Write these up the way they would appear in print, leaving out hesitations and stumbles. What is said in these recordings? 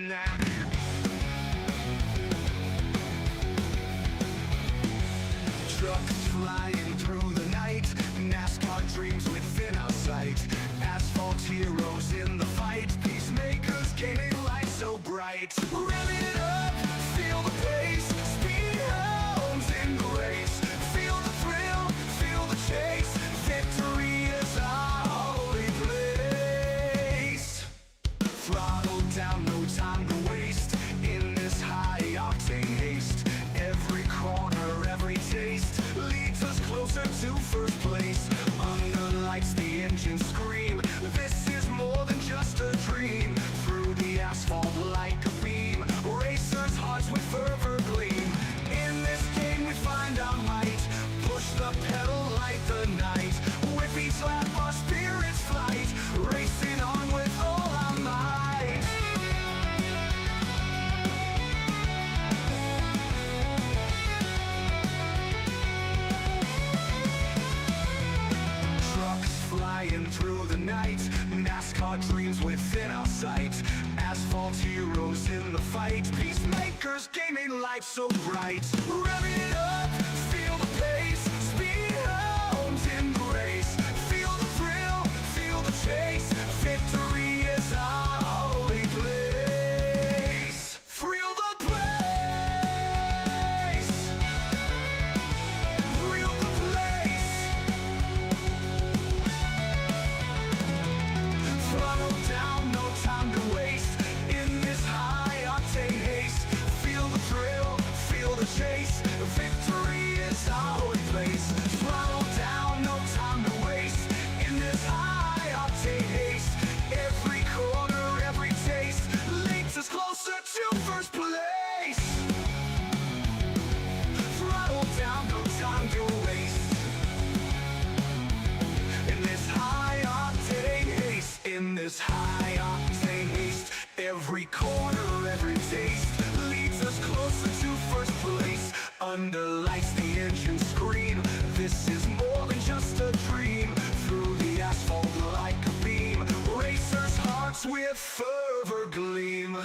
now. Trucks flying through the night, NASCAR dreams within our sight. Asphalt heroes in the fight, peacemakers gaining light so bright. Revving it up, feel the pace, speed hounds in the race. Feel the thrill, feel the chase, victory is our holy place. Throttle down, no time to waste, in this high-octane haste. Every corner, every taste leads us closer to first place. Under lights the engines scream, this is more than just a dream. Through the asphalt like a beam, racers' hearts with fervor gleam. In this game we find our might, push the pedal like the night. With each lap our spirits flight, racing on with all our might. Flying through the night, NASCAR dreams within our sight. Asphalt heroes in the fight, peacemakers gaining life so bright. Revving it up, feel the pace, speed hounds in the race. Feel the thrill, feel the chase, victory is our holy place. Thrill the place, thrill the place. Throttle down, no time to waste, in this high-octane haste. Feel the thrill, feel the chase, victory is our holy place. Throttle down, no time to waste, in this high-octane haste. Every corner, every taste leads us closer to first place. Throttle down, no time to waste, in this high-octane haste. In this high-octane haste, every corner, every taste leads us closer to first place. Under lights the engines scream, this is more than just a dream. Through the asphalt like a beam, racers' hearts with fervor gleam.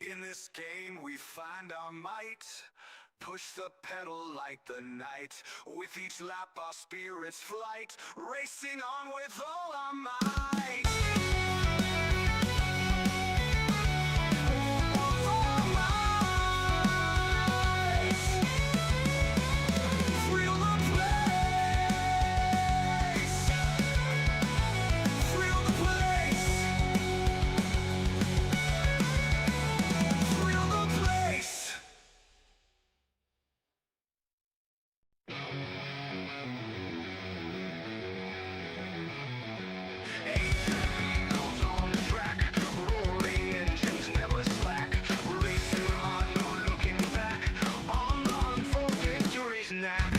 In this game we find our might, push the pedal like the night. With each lap our spirits flight, racing on with all our might. All might. Thrill the place, thrill the place, thrill the place. Beagles on the track, roaring engines never slack. Racing on, no looking back, on the hunt for victory's knack.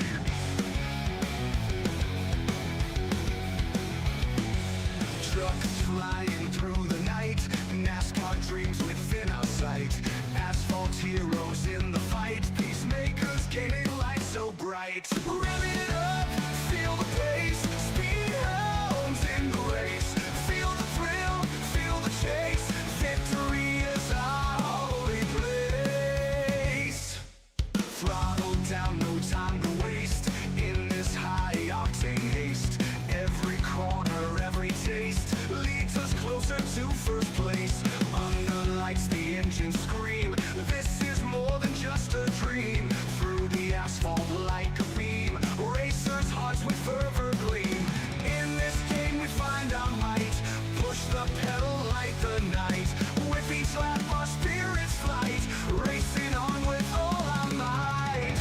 Trucks flying through the night, NASCAR dreams within our sight. Asphalt heroes in the fight, peacemakers gaining light so bright. Revving it up, feel the pace, speed hounds in the race. Feel the thrill, feel the chase, victory is our holy place. Throttle down, no time to waste, in this high-octane haste. Every corner, every taste leads us closer to first place. Under lights the engines scream, this is more than just a dream. Through the asphalt like a beam, racers' hearts with fervor gleam. In this game we find our might, push the pedal like the night. With each lap our spirits flight, racing on with all our might.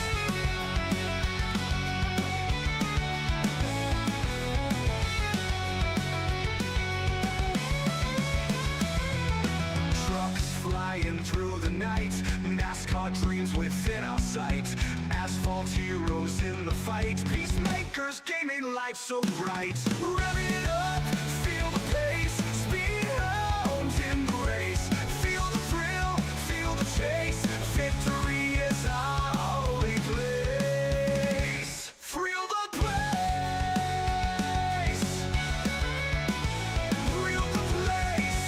Trucks flying through the night, NASCAR dreams within our sight. Asphalt heroes in the fight, peacemakers gaining life so bright. Revving it up, feel the pace, speed hounds in the race. Feel the thrill, feel the chase, victory is our holy place. Thrill the place, thrill the place.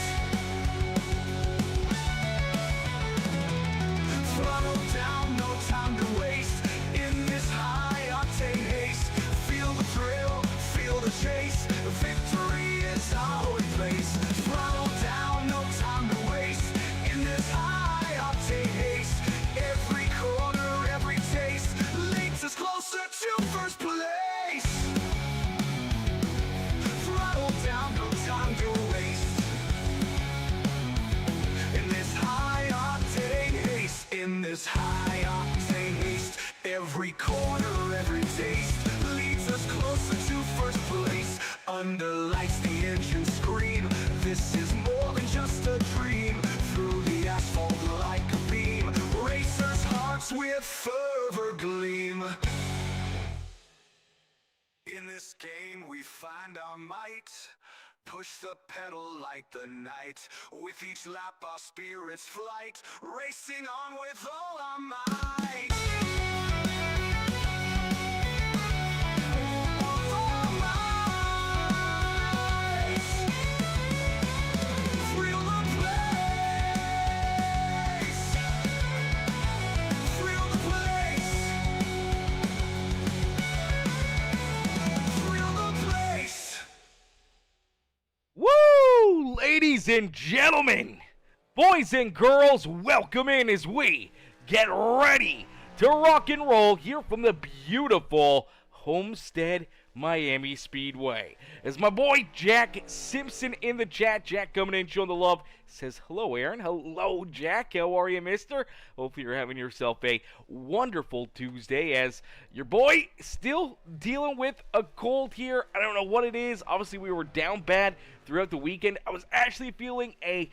find our might. Push the pedal like the night. With each lap our spirits flight. Racing on with all our might. All our might. Thrill the place. Thrill the place. Thrill the place. Woo! Ladies and gentlemen, boys and girls, welcome in as we get ready to rock and roll here from the beautiful Homestead-Miami Speedway. As my boy Jack Simpson in the chat, Jack coming in, showing the love, says, hello, Aaron. Hello, Jack. How are you, mister? Hopefully you're having yourself a wonderful Tuesday, as your boy still dealing with a cold here. I don't know what it is. Obviously, we were down bad throughout the weekend. I was actually feeling a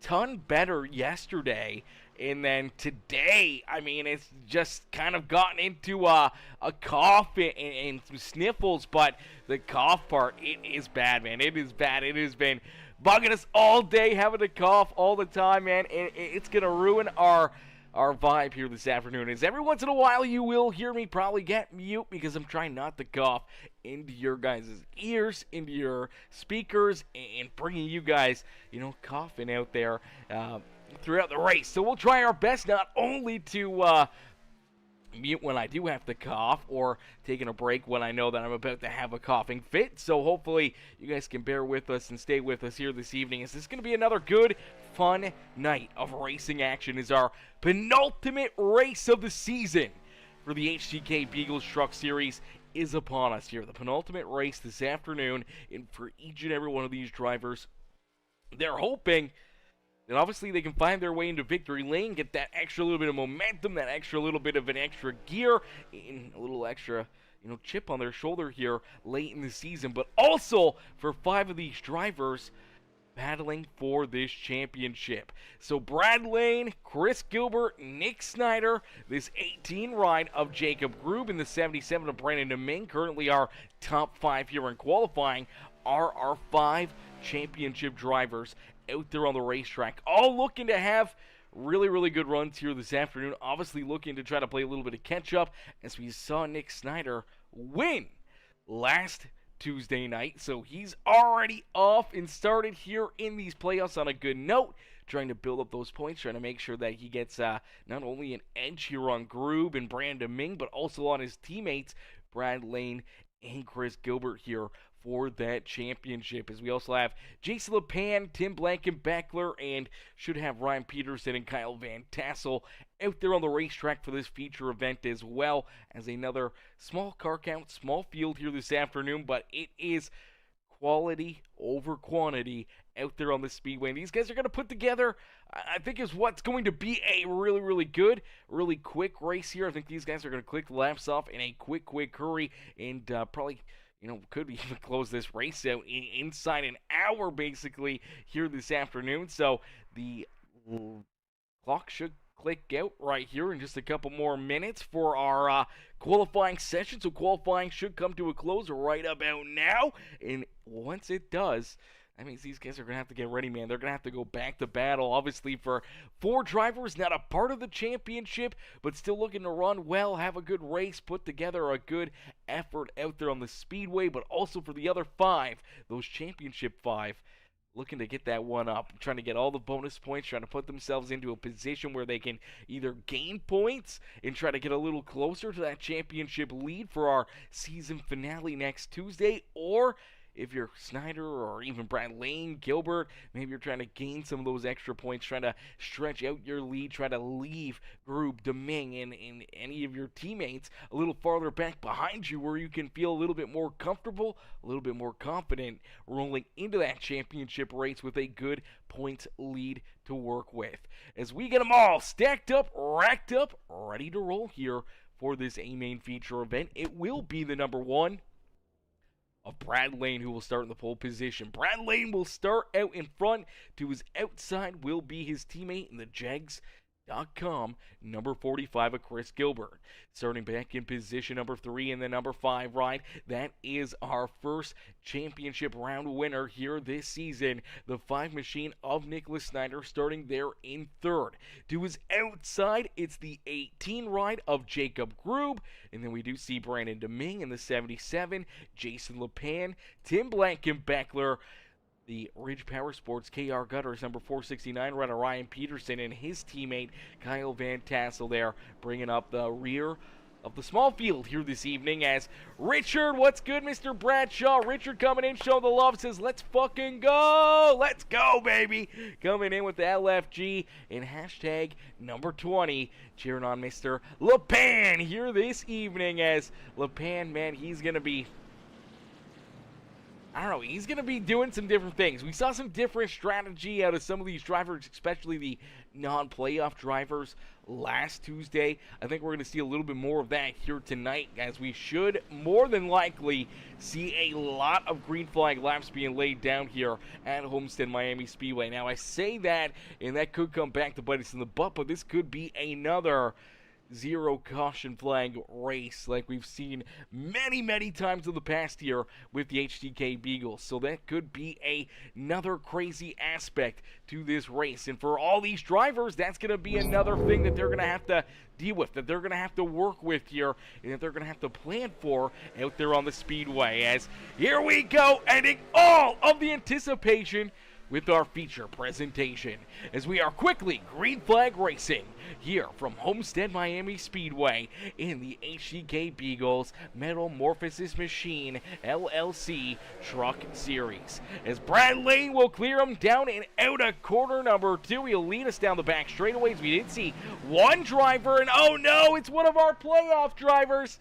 ton better yesterday, and then today, I mean, it's just kind of gotten into a cough and some sniffles, but the cough part, it is bad, man. It is bad. It has been bugging us all day, having a cough all the time, man. It's going to ruin our vibe here this afternoon. As every once in a while you will hear me probably get mute because I'm trying not to cough into your guys' ears, into your speakers, and bringing you guys, coughing out there throughout the race. So we'll try our best not only to mute when I do have to cough, or taking a break when I know that I'm about to have a coughing fit. So hopefully you guys can bear with us and stay with us here this evening, as this is going to be another good, fun night of racing action. Is our penultimate race of the season for the HCK Beagles Truck Series is upon us here. The penultimate race this afternoon, and for each and every one of these drivers, they're hoping and obviously they can find their way into victory lane, get that extra little bit of momentum, that extra little bit of an extra gear, and a little extra, chip on their shoulder here late in the season. But also for 5 of these drivers battling for this championship. So Brad Lane, Chris Gilbert, Nick Snyder, this 18 ride of Jacob Grube, and the 77 of Brandon Deming, currently our top 5 here in qualifying, are our 5 championship drivers out there on the racetrack, all looking to have really, really good runs here this afternoon. Obviously looking to try to play a little bit of catch-up, as we saw Nick Snyder win last Tuesday night. So he's already off and started here in these playoffs on a good note, trying to build up those points, trying to make sure that he gets not only an edge here on Grube and Brandon Ming, but also on his teammates, Brad Lane and Chris Gilbert here for that championship. As we also have Jason LePan, Tim Blankenbeckler, and should have Ryan Peterson and Kyle Van Tassel out there on the racetrack for this feature event, as well as another small car count, small field here this afternoon, but it is quality over quantity out there on the speedway. And these guys are going to put together, I think, is what's going to be a really, really good, really quick race here. I think these guys are going to click the laps off in a quick hurry, and probably could even close this race out inside an hour, basically, here this afternoon. So the clock should click out right here in just a couple more minutes for our qualifying session. So qualifying should come to a close right about now. And once it does, that means these guys are going to have to get ready, man. They're going to have to go back to battle, obviously, for 4 drivers, not a part of the championship, but still looking to run well, have a good race, put together a good effort out there on the speedway, but also for the other 5, those championship 5, looking to get that one up, trying to get all the bonus points, trying to put themselves into a position where they can either gain points and try to get a little closer to that championship lead for our season finale next Tuesday, or if you're Snyder or even Brad Lane, Gilbert, maybe you're trying to gain some of those extra points, trying to stretch out your lead, try to leave Grube, Deming, and any of your teammates a little farther back behind you, where you can feel a little bit more comfortable, a little bit more confident rolling into that championship race with a good points lead to work with. As we get them all stacked up, racked up, ready to roll here for this A-Main feature event, it will be the number 1 of Brad Lane, who will start in the pole position. Brad Lane will start out in front. To his outside will be his teammate in the Jags Com, number 45 of Chris Gilbert. Starting back in position number 3 in the number 5 ride, that is our first championship round winner here this season. The 5 machine of Nicholas Snyder starting there in 3rd. To his outside, it's the 18 ride of Jacob Grube, and then we do see Brandon Deming in the 77, Jason LePan, Tim Blankenbeckler, the Ridge Powersports KR Gutters, number 469, runner Ryan Peterson, and his teammate Kyle Van Tassel there, bringing up the rear of the small field here this evening as Richard, what's good, Mr. Bradshaw? Richard coming in, showing the love, says, let's fucking go! Let's go, baby! Coming in with the LFG and hashtag number 20, cheering on Mr. LePan here this evening as LePan, man, he's going to be... I don't know, he's going to be doing some different things. We saw some different strategy out of some of these drivers, especially the non-playoff drivers last Tuesday. I think we're going to see a little bit more of that here tonight, as we should more than likely see a lot of green flag laps being laid down here at Homestead-Miami Speedway. Now, I say that, and that could come back to bite us in the butt, but this could be another zero caution flag race like we've seen many times in the past year with the HCK Beagles. So that could be another crazy aspect to this race. And for all these drivers, that's going to be another thing that they're going to have to deal with, that they're going to have to work with here, and that they're going to have to plan for out there on the speedway. As here we go, ending all of the anticipation with our feature presentation, as we are quickly green flag racing here from Homestead-Miami Speedway in the HCK Beagles Metal Morphosis Machine LLC Truck Series. As Brad Lane will clear him down and out of corner number 2, he'll lead us down the back straightaways. We did see one driver, and oh no, it's one of our playoff drivers.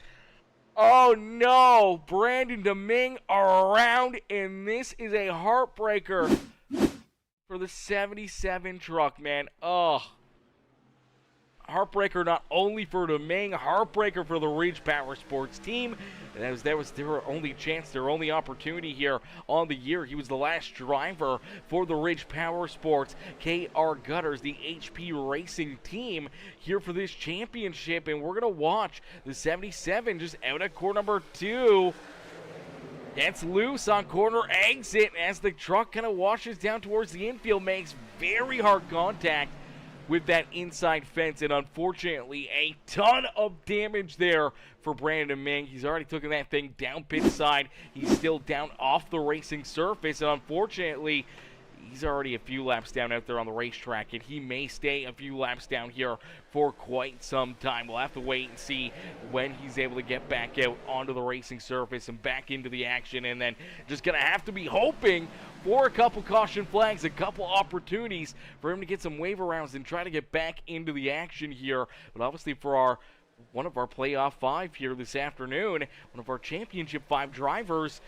Oh no, Brandon Deming around, and this is a heartbreaker for the 77 truck, man. Oh, heartbreaker not only for Deming, heartbreaker for the Ridge Powersports team. That was their only chance, their only opportunity here on the year. He was the last driver for the Ridge Powersports KR Gutters, the HP Racing team, here for this championship. And we're going to watch the 77 just out at corner number 2. Gets loose on corner exit as the truck kind of washes down towards the infield, makes very hard contact with that inside fence, and unfortunately a ton of damage there for Brandon Deming. He's already taken that thing down pit side. He's still down off the racing surface, and unfortunately he's already a few laps down out there on the racetrack, and he may stay a few laps down here for quite some time. We'll have to wait and see when he's able to get back out onto the racing surface and back into the action, and then just going to have to be hoping for a couple caution flags, a couple opportunities for him to get some waiver rounds and try to get back into the action here. But obviously for one of our playoff 5 here this afternoon, one of our championship 5 drivers,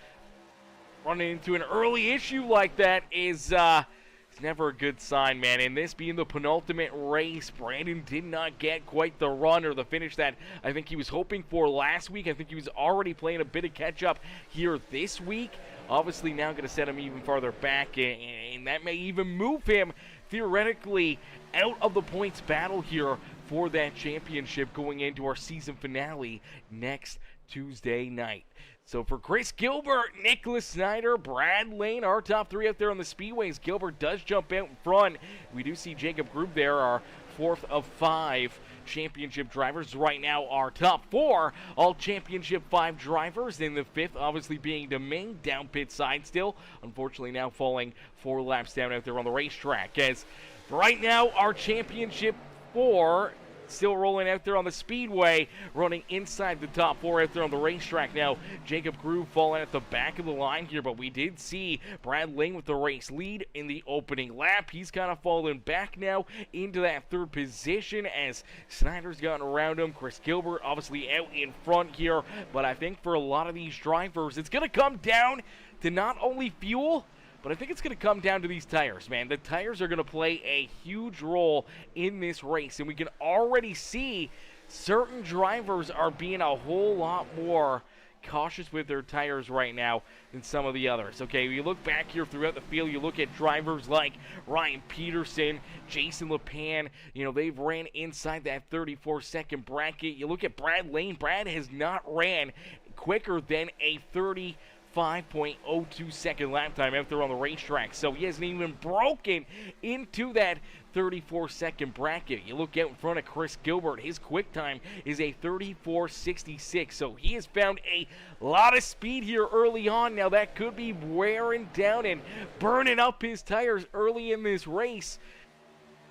running into an early issue like that is it's never a good sign, man. And this being the penultimate race, Brandon did not get quite the run or the finish that I think he was hoping for last week. I think he was already playing a bit of catch-up here this week. Obviously now going to set him even farther back, and that may even move him theoretically out of the points battle here for that championship going into our season finale next Tuesday night. So for Chris Gilbert, Nicholas Snyder, Brad Lane, our top 3 out there on the speedways. Gilbert does jump out in front. We do see Jacob Grube there, our 4th of 5 championship drivers. Right now, our top 4 all championship 5 drivers. And the 5th obviously being Deming, down pit side still. Unfortunately now falling 4 laps down out there on the racetrack. As right now, our championship 4 still rolling out there on the speedway, running inside the top 4 out there on the racetrack. Now, Jacob Grube falling at the back of the line here, but we did see Brad Lane with the race lead in the opening lap. He's kind of fallen back now into that 3rd position as Snyder's gotten around him. Chris Gilbert obviously out in front here, but I think for a lot of these drivers, it's going to come down to not only fuel, but I think it's going to come down to these tires, man. The tires are going to play a huge role in this race, and we can already see certain drivers are being a whole lot more cautious with their tires right now than some of the others. Okay, you look back here throughout the field, you look at drivers like Ryan Peterson, Jason LePan, they've ran inside that 34-second bracket. You look at Brad Lane. Brad has not ran quicker than a 35.02 second lap time out there on the racetrack. So he hasn't even broken into that 34-second bracket. You look out in front of Chris Gilbert. His quick time is a 34.66. So he has found a lot of speed here early on. Now that could be wearing down and burning up his tires early in this race.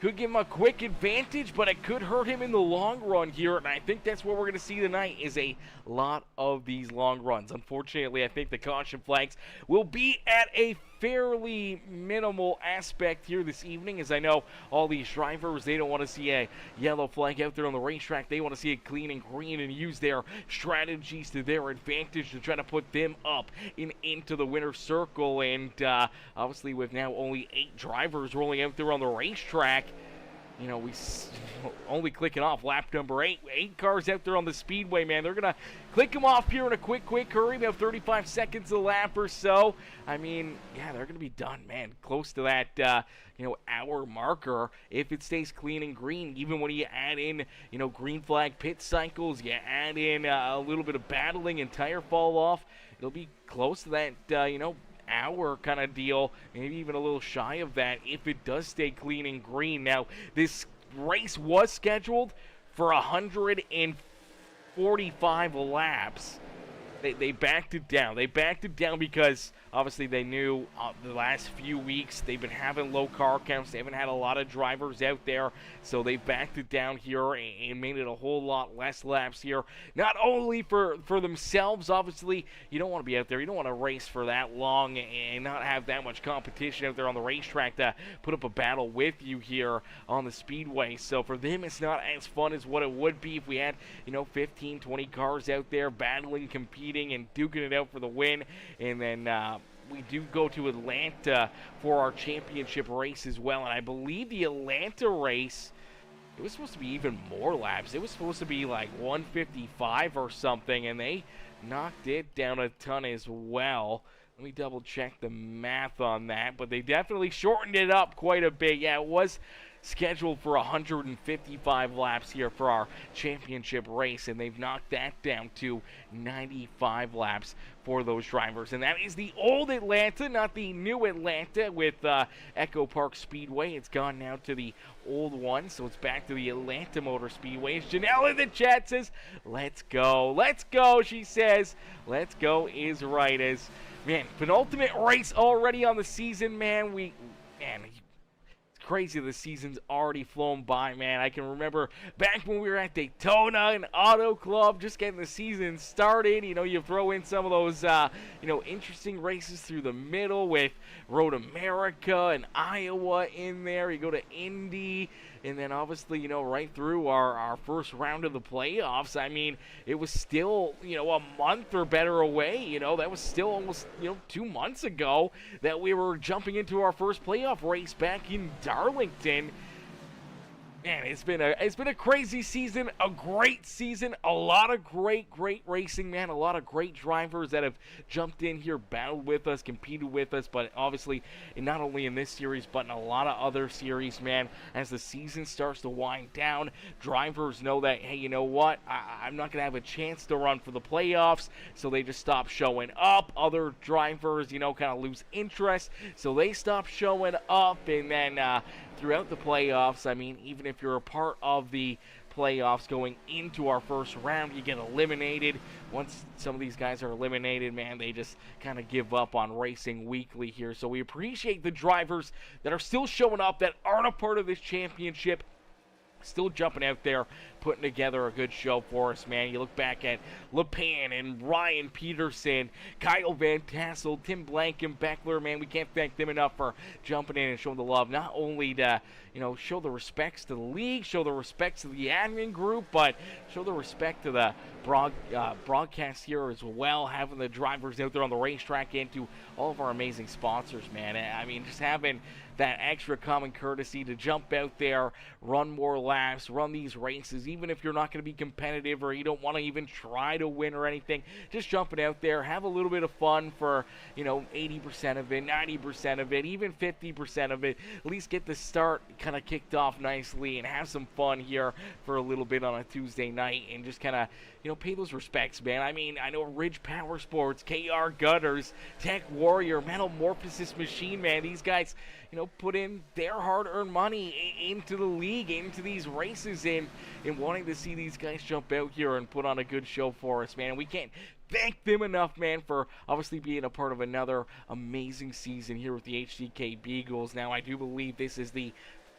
Could give him a quick advantage, but it could hurt him in the long run here, and I think that's what we're going to see tonight is a lot of these long runs. Unfortunately, I think the caution flags will be at a fairly minimal aspect here this evening, as I know all these drivers, they don't want to see a yellow flag out there on the racetrack. They want to see it clean and green and use their strategies to their advantage to try to put them up into the winner's circle. And obviously with now only 8 drivers rolling out there on the racetrack, we only clicking off lap number 8. 8 cars out there on the speedway, man. They're going to click them off here in a quick hurry. They have 35 seconds a lap or so. I mean, yeah, they're going to be done, man. Close to that, hour marker if it stays clean and green. Even when you add in, green flag pit cycles, you add in a little bit of battling and tire fall off, it'll be close to that, hour kind of deal, maybe even a little shy of that if it does stay clean and green. Now, this race was scheduled for 145 laps. They backed it down. They backed it down because obviously they knew the last few weeks they've been having low car counts. They haven't had a lot of drivers out there, so they backed it down here and made it a whole lot less laps here. Not only for themselves, obviously, you don't want to be out there. You don't want to race for that long and not have that much competition out there on the racetrack to put up a battle with you here on the speedway. So for them, it's not as fun as what it would be if we had, 15, 20 cars out there battling, competing, and duking it out for the win. And then we do go to Atlanta for our championship race as well. And I believe the Atlanta race, it was supposed to be even more laps. It was supposed to be like 155 or something, and they knocked it down a ton as well. Let me double check the math on that, but they definitely shortened it up quite a bit. Yeah, it was scheduled for 155 laps here for our championship race, and they've knocked that down to 95 laps for those drivers. And that is the old Atlanta, not the new Atlanta with Echo Park Speedway. It's gone now to the old one, so it's back to the Atlanta Motor Speedway. Janelle in the chat says, let's go, she says. Let's go is right. As man, penultimate race already on the season, man. Crazy the season's already flown by, man. I can remember back when we were at Daytona and Auto Club, just getting the season started. You throw in some of those interesting races through the middle with Road America and Iowa in there. You go to Indy, and then obviously, right through our first round of the playoffs. I mean, it was still, a month or better away. That was still almost, 2 months ago that we were jumping into our first playoff race back in Darlington. Man, it's been a crazy season, a great season, a lot of great racing, man, a lot of great drivers that have jumped in here, battled with us, competed with us, but obviously, not only in this series, but in a lot of other series, man. As the season starts to wind down, drivers know that, hey, you know what, I'm not going to have a chance to run for the playoffs, so they just stop showing up. Other drivers, kind of lose interest, so they stop showing up, and then throughout the playoffs, I mean, even if you're a part of the playoffs going into our first round, you get eliminated. Once some of these guys are eliminated, man, they just kind of give up on racing weekly here. So we appreciate the drivers that are still showing up, that aren't a part of this championship, still jumping out there, putting together a good show for us, man. You look back at LePan and Ryan Peterson, Kyle Van Tassel, Tim Blankenbeckler, man, we can't thank them enough for jumping in and showing the love, not only to, show the respects to the league, show the respects to the admin group, but show the respect to the broadcast here as well, having the drivers out there on the racetrack, and to all of our amazing sponsors, man. I mean, just having that extra common courtesy to jump out there, run more laps, run these races, even if you're not going to be competitive or you don't want to even try to win or anything. Just jumping out there, have a little bit of fun for, 80% of it, 90% of it, even 50% of it. At least get the start kind of kicked off nicely and have some fun here for a little bit on a Tuesday night and just kind of, pay those respects, man. I mean, I know Ridge Powersports, KR Gutters, Tech Warrior, Metal Morphosis Machine, man. These guys, put in their hard-earned money into the league, into these races, and wanting to see these guys jump out here and put on a good show for us, man. And we can't thank them enough, man, for obviously being a part of another amazing season here with the HCK Beagles. Now, I do believe this is the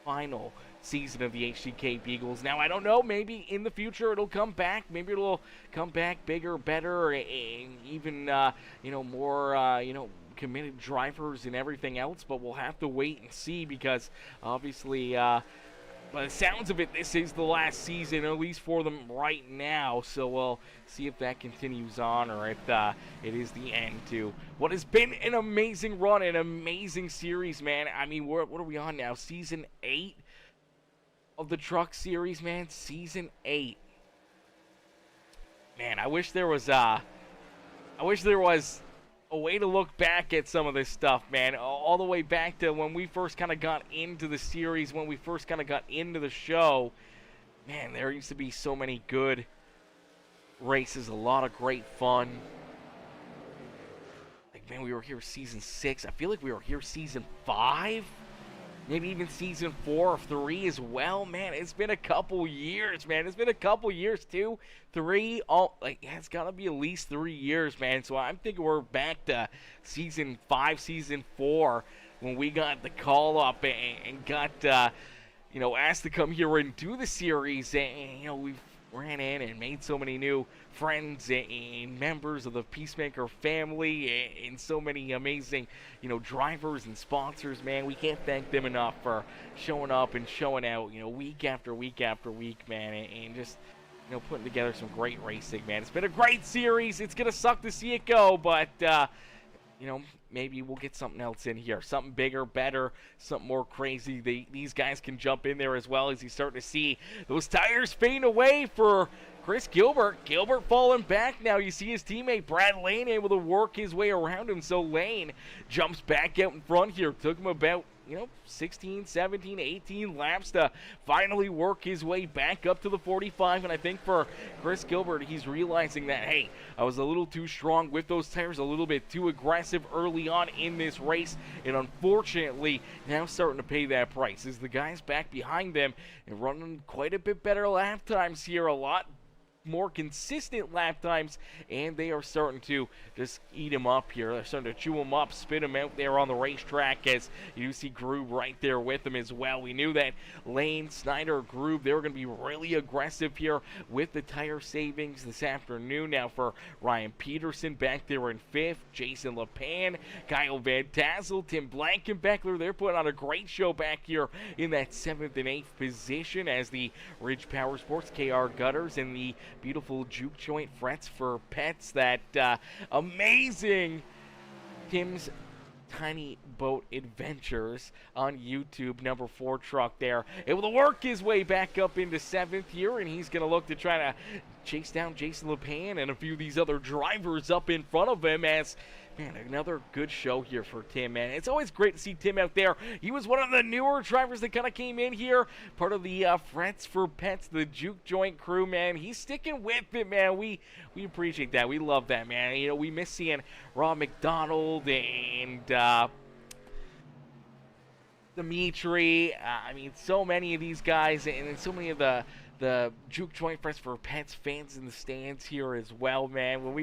final season of the HCK Beagles. Now, I don't know, maybe in the future it'll come back. Maybe it'll come back bigger, better, and even, more, committed drivers and everything else, but we'll have to wait and see because obviously, by the sounds of it, this is the last season, at least for them right now, so we'll see if that continues on or if it is the end to what has been an amazing run, an amazing series, man. I mean, what are we on now? Season 8 of the Truck Series, man. Season 8. Man, I wish there was a way to look back at some of this stuff, man, all the way back to when we first kind of got into the series, when we first kind of got into the show. Man, there used to be so many good races, a lot of great fun. Like, man, we were here season 6. I feel like we were here season 5. Maybe even season 4 or 3 as well, man. It's been a couple years, man. It's been a couple years, 2, 3. It's got to be at least 3 years, man. So I'm thinking we're back to season 5, season 4, when we got the call up and got, asked to come here and do the series. And, we've ran in and made so many new friends and members of the Peacemaker family and so many amazing, drivers and sponsors, man. We can't thank them enough for showing up and showing out, week after week after week, man, and just, putting together some great racing, man. It's been a great series. It's going to suck to see it go, but, maybe we'll get something else in here. Something bigger, better, something more crazy. These guys can jump in there as well as you start to see those tires fade away for Chris Gilbert. Gilbert falling back now. You see his teammate Brad Lane able to work his way around him. So Lane jumps back out in front here. Took him about 16, 17, 18 laps to finally work his way back up to the 45. And I think for Chris Gilbert, he's realizing that, hey, I was a little too strong with those tires, a little bit too aggressive early on in this race. And unfortunately, now starting to pay that price as the guys back behind them and running quite a bit better lap times here, a lot more consistent lap times, and they are starting to just eat him up here. They're starting to chew him up, spit him out there on the racetrack, as you see Groove right there with him as well. We knew that Lane, Snyder, Groove, they were going to be really aggressive here with the tire savings this afternoon. Now for Ryan Peterson back there in 5th, Jason LePan, Kyle Van Tassel, Tim Blankenbeckler, they're putting on a great show back here in that 7th and 8th position as the Ridge Powersports, KR Gutters, and the beautiful juke joint frets for pets, that amazing Tim's Tiny Boat Adventures on YouTube, number 4 truck there, able to work his way back up into 7th here, and he's going to look to try to chase down Jason LePan and a few of these other drivers up in front of him. As, man, another good show here for Tim, man. It's always great to see Tim out there. He was one of the newer drivers that kind of came in here, part of the Frets for Pets, the juke joint crew, man. He's sticking with it, man. We appreciate that. We love that, man. We miss seeing Rob McDonald and Dimitri. I mean, so many of these guys, and so many of the juke joint Frets for Pets fans in the stands here as well, man.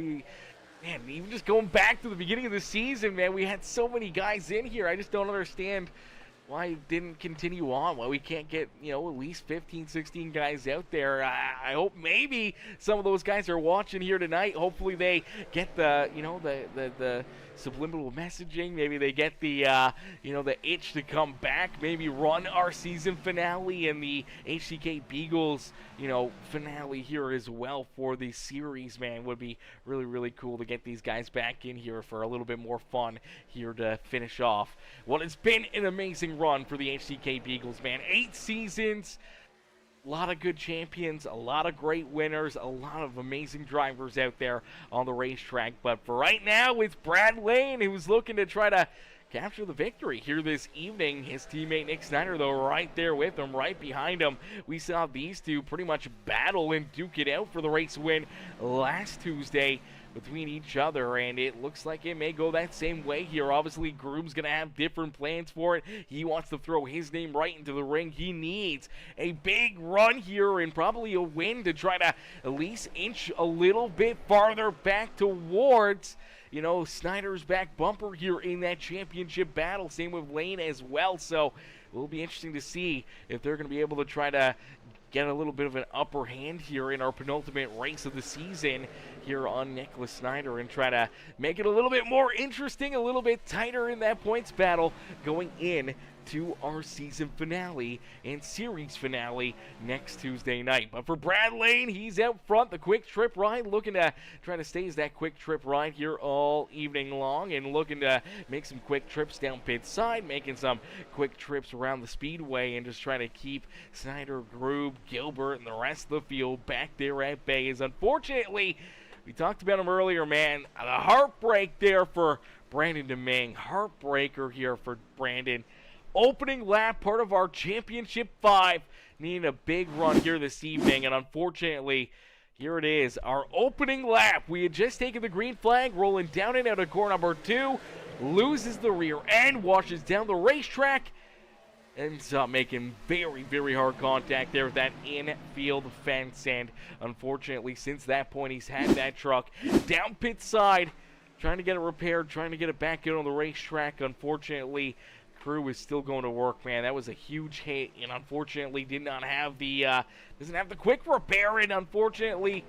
Man, even just going back to the beginning of the season, man, we had so many guys in here. I just don't understand why it didn't continue on, why we can't get, at least 15, 16 guys out there. I hope maybe some of those guys are watching here tonight. Hopefully they get the, the subliminal messaging. Maybe they get the, the itch to come back, maybe run our season finale and the HCK Beagles, finale here as well for the series, man. Would be really, really cool to get these guys back in here for a little bit more fun here to finish off what has been an amazing run for the HCK Beagles, man. 8 seasons, a lot of good champions, a lot of great winners, a lot of amazing drivers out there on the racetrack. But for right now, it's Brad Lane who's looking to try to capture the victory here this evening. His teammate Nick Snyder, though, right there with him, right behind him. We saw these two pretty much battle and duke it out for the race win last Tuesday between each other, and it looks like it may go that same way here. Obviously, Groom's going to have different plans for it. He wants to throw his name right into the ring. He needs a big run here and probably a win to try to at least inch a little bit farther back towards, you know, Snyder's back bumper here in that championship battle. Same with Lane as well. So it will be interesting to see if they're going to be able to try to get a little bit of an upper hand here in our penultimate race of the season here on Nicholas Snyder and try to make it a little bit more interesting, a little bit tighter in that points battle going in to our season finale and series finale next Tuesday night. But for Brad Lane, he's out front, the quick trip ride, looking to try to stay as that quick trip ride here all evening long and looking to make some quick trips down pit side, making some quick trips around the speedway and just trying to keep Snyder, Groob, Gilbert, and the rest of the field back there at bay. As unfortunately, we talked about him earlier, man, the heartbreak there for Brandon DeMing. Heartbreaker here for Brandon. Opening lap, part of our Championship 5, needing a big run here this evening, and unfortunately, here it is, our opening lap. We had just taken the green flag, rolling down and out of core number 2, loses the rear end, washes down the racetrack, ends up making very, very hard contact there with that infield fence, and unfortunately, since that point, he's had that truck down pit side, trying to get it repaired, trying to get it back out on the racetrack. Unfortunately, crew is still going to work, man. That was a huge hit, and unfortunately did not have the doesn't have the quick repair, and unfortunately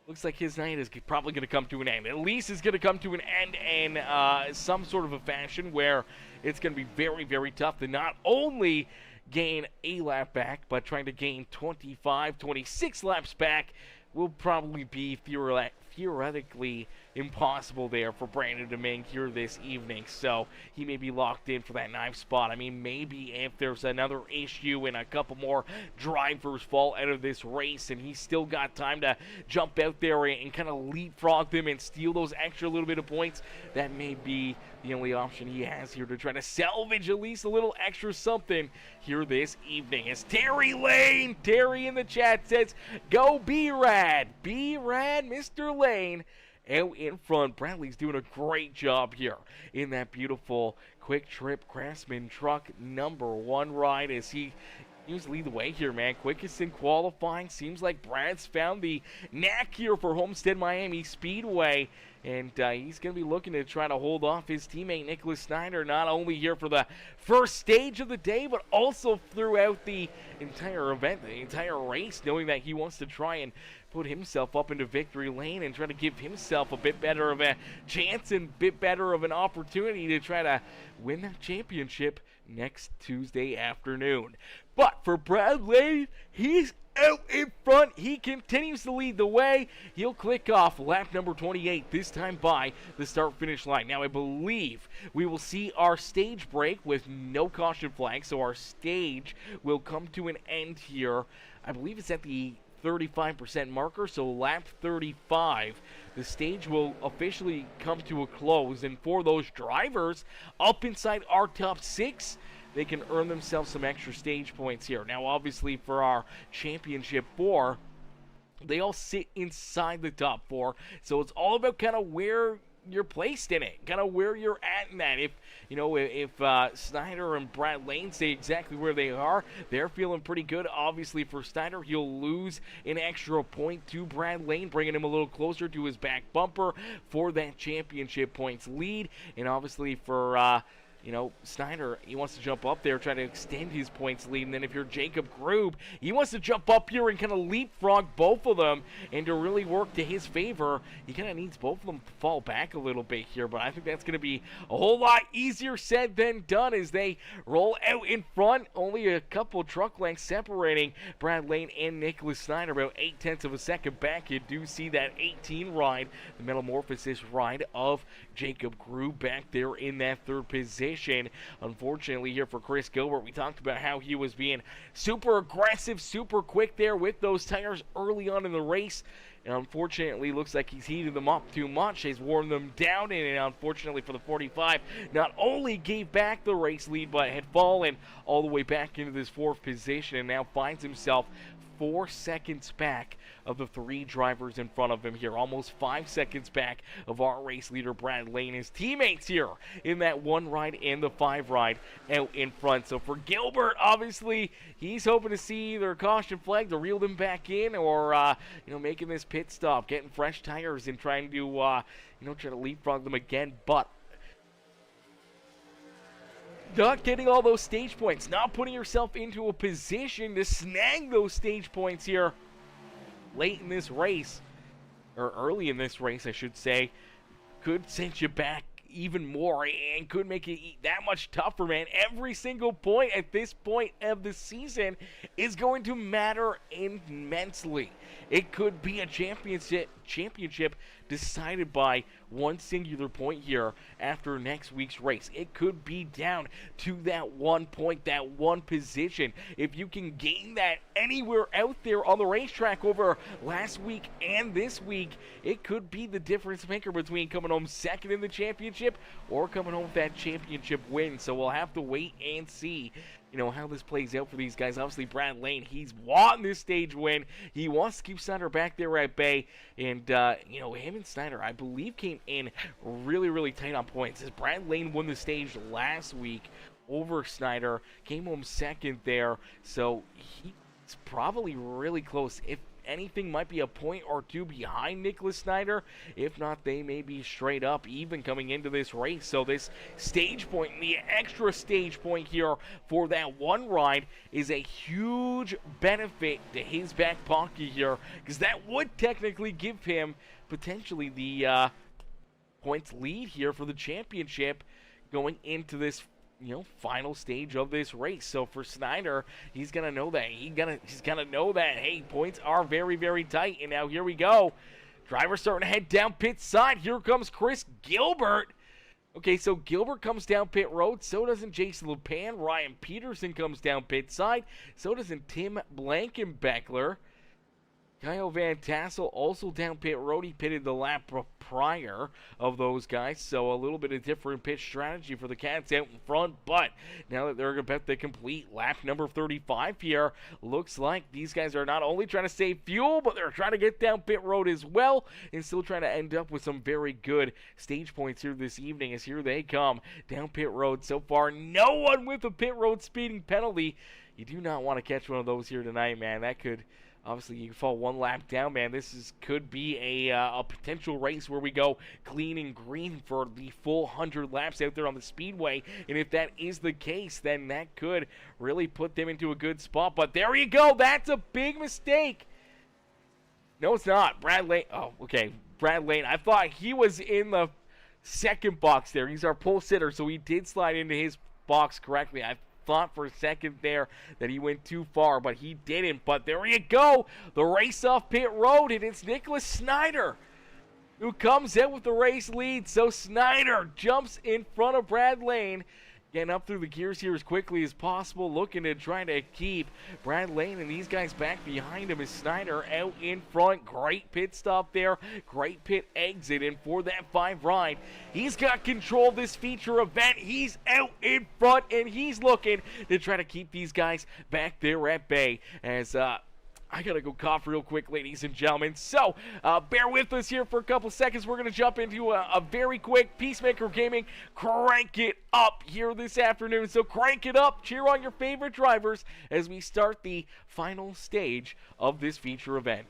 looks like his night is probably going to come to an end. At least it's going to come to an end in some sort of a fashion where it's going to be very, very tough to not only gain a lap back, but trying to gain 25, 26 laps back will probably be theoretically impossible there for Brandon DeMing here this evening. So he may be locked in for that 9th spot. I mean, maybe if there's another issue and a couple more drivers fall out of this race and he's still got time to jump out there and kind of leapfrog them and steal those extra little bit of points, that may be the only option he has here to try to salvage at least a little extra something here this evening. As Terry Lane, Terry in the chat says, go B-Rad, B-Rad, Mr. Lane. Out in front, Bradley's doing a great job here in that beautiful Quick Trip Craftsman truck number 1 ride as he continues to lead the way here, man. Quickest in qualifying. Seems like Brad's found the knack here for Homestead-Miami Speedway, and he's going to be looking to try to hold off his teammate Nicholas Snyder, not only here for the first stage of the day, but also throughout the entire event, the entire race, knowing that he wants to try and put himself up into victory lane and try to give himself a bit better of a chance and bit better of an opportunity to try to win that championship next Tuesday afternoon. But for Brad Lane, he's out in front. He continues to lead the way. He'll click off lap number 28, this time by the start-finish line. Now, I believe we will see our stage break with no caution flag, so our stage will come to an end here. I believe it's at the 35% marker, so lap 35, the stage will officially come to a close, and for those drivers up inside our top 6, they can earn themselves some extra stage points here. Now, obviously, for our championship 4, they all sit inside the top 4, so it's all about kind of where you're placed in it, kind of where you're at in that. If you know, if Snyder and Brad Lane stay exactly where they are, they're feeling pretty good. Obviously, for Snyder, he'll lose an extra point to Brad Lane, bringing him a little closer to his back bumper for that championship points lead. And obviously, for you know, Snyder, he wants to jump up there, try to extend his points lead. And then if you're Jacob Groob, he wants to jump up here and kind of leapfrog both of them. And to really work to his favor, he kind of needs both of them to fall back a little bit here. But I think that's going to be a whole lot easier said than done as they roll out in front. Only a couple truck lengths separating Brad Lane and Nicholas Snyder, about 0.8 of a second back. You do see that 18 ride, the Metamorphosis ride of Jacob Groob back there in that 3rd position. position. Unfortunately here for Chris Gilbert, we talked about how he was being super aggressive, super quick there with those tires early on in the race. And unfortunately, looks like he's heated them up too much. He's worn them down, and unfortunately for the 45, not only gave back the race lead, but had fallen all the way back into this 4th position, and now finds himself 4 seconds back of the 3 drivers in front of him here. Almost 5 seconds back of our race leader, Brad Lane. His teammates here in that 1 ride and the 5 ride out in front. So for Gilbert, obviously, he's hoping to see either a caution flag to reel them back in or, making this pit stop, getting fresh tires and trying to, try to leapfrog them again. But not getting all those stage points, not putting yourself into a position to snag those stage points here late in this race, or early in this race, I should say, could send you back even more and could make it that much tougher, man. Every single point at this point of the season is going to matter immensely. It could be a championship decided by one singular point here after next week's race. It could be down to that 1 point, that 1 position. If you can gain that anywhere out there on the racetrack over last week and this week, it could be the difference maker between coming home second in the championship or coming home with that championship win. So we'll have to wait and see how this plays out for these guys. Obviously, Brad Lane, he's won this stage win. He wants to keep Snyder back there at bay. And, him and Snyder, I believe, came in really, really tight on points. As Brad Lane won the stage last week over Snyder, came home second there. So he's probably really close. If anything, might be a point or 2 behind Nicholas Snyder. If not, they may be straight up even coming into this race. So this stage point, the extra stage point here for that 1 ride is a huge benefit to his back pocket here, because that would technically give him potentially the points lead here for the championship going into this final stage of this race. So for Snyder, he's gonna know that he's gonna know that, hey, points are very, very tight. And now here we go, driver's starting to head down pit side. Here comes Chris Gilbert. Okay, so Gilbert comes down pit road. So doesn't Jason LePan. Ryan Peterson comes down pit side. So doesn't Tim Blankenbeckler. Kyle Van Tassel also down pit road. He pitted the lap prior of those guys, so a little bit of different pit strategy for the Cats out in front. But now that they're about to complete lap number 35 here, looks like these guys are not only trying to save fuel, but they're trying to get down pit road as well, and still trying to end up with some very good stage points here this evening. As here they come down pit road. So far, no one with a pit road speeding penalty. You do not want to catch one of those here tonight, man. That could... Obviously, you can fall 1 lap down, man. This could be a potential race where we go clean and green for the full 100 laps out there on the Speedway. And if that is the case, then that could really put them into a good spot. But there you go. That's a big mistake. No, it's not. Brad Lane. Oh, okay. Brad Lane. I thought he was in the second box there. He's our pole sitter, so he did slide into his box correctly. I thought for a second there that he went too far, but he didn't. But there you go, the race off pit road, and it's Nicholas Snyder who comes in with the race lead. So Snyder jumps in front of Brad Lane, getting up through the gears here as quickly as possible, looking to try to keep Brad Lane and these guys back behind him as Snyder out in front. Great pit stop there, great pit exit, and for that 5 ride, he's got control of this feature event. He's out in front, and he's looking to try to keep these guys back there at bay. As I gotta go cough real quick, ladies and gentlemen. So, bear with us here for a couple seconds. We're gonna jump into a very quick Peacemaker Gaming Crank It Up here this afternoon. So crank it up, cheer on your favorite drivers as we start the final stage of this feature event.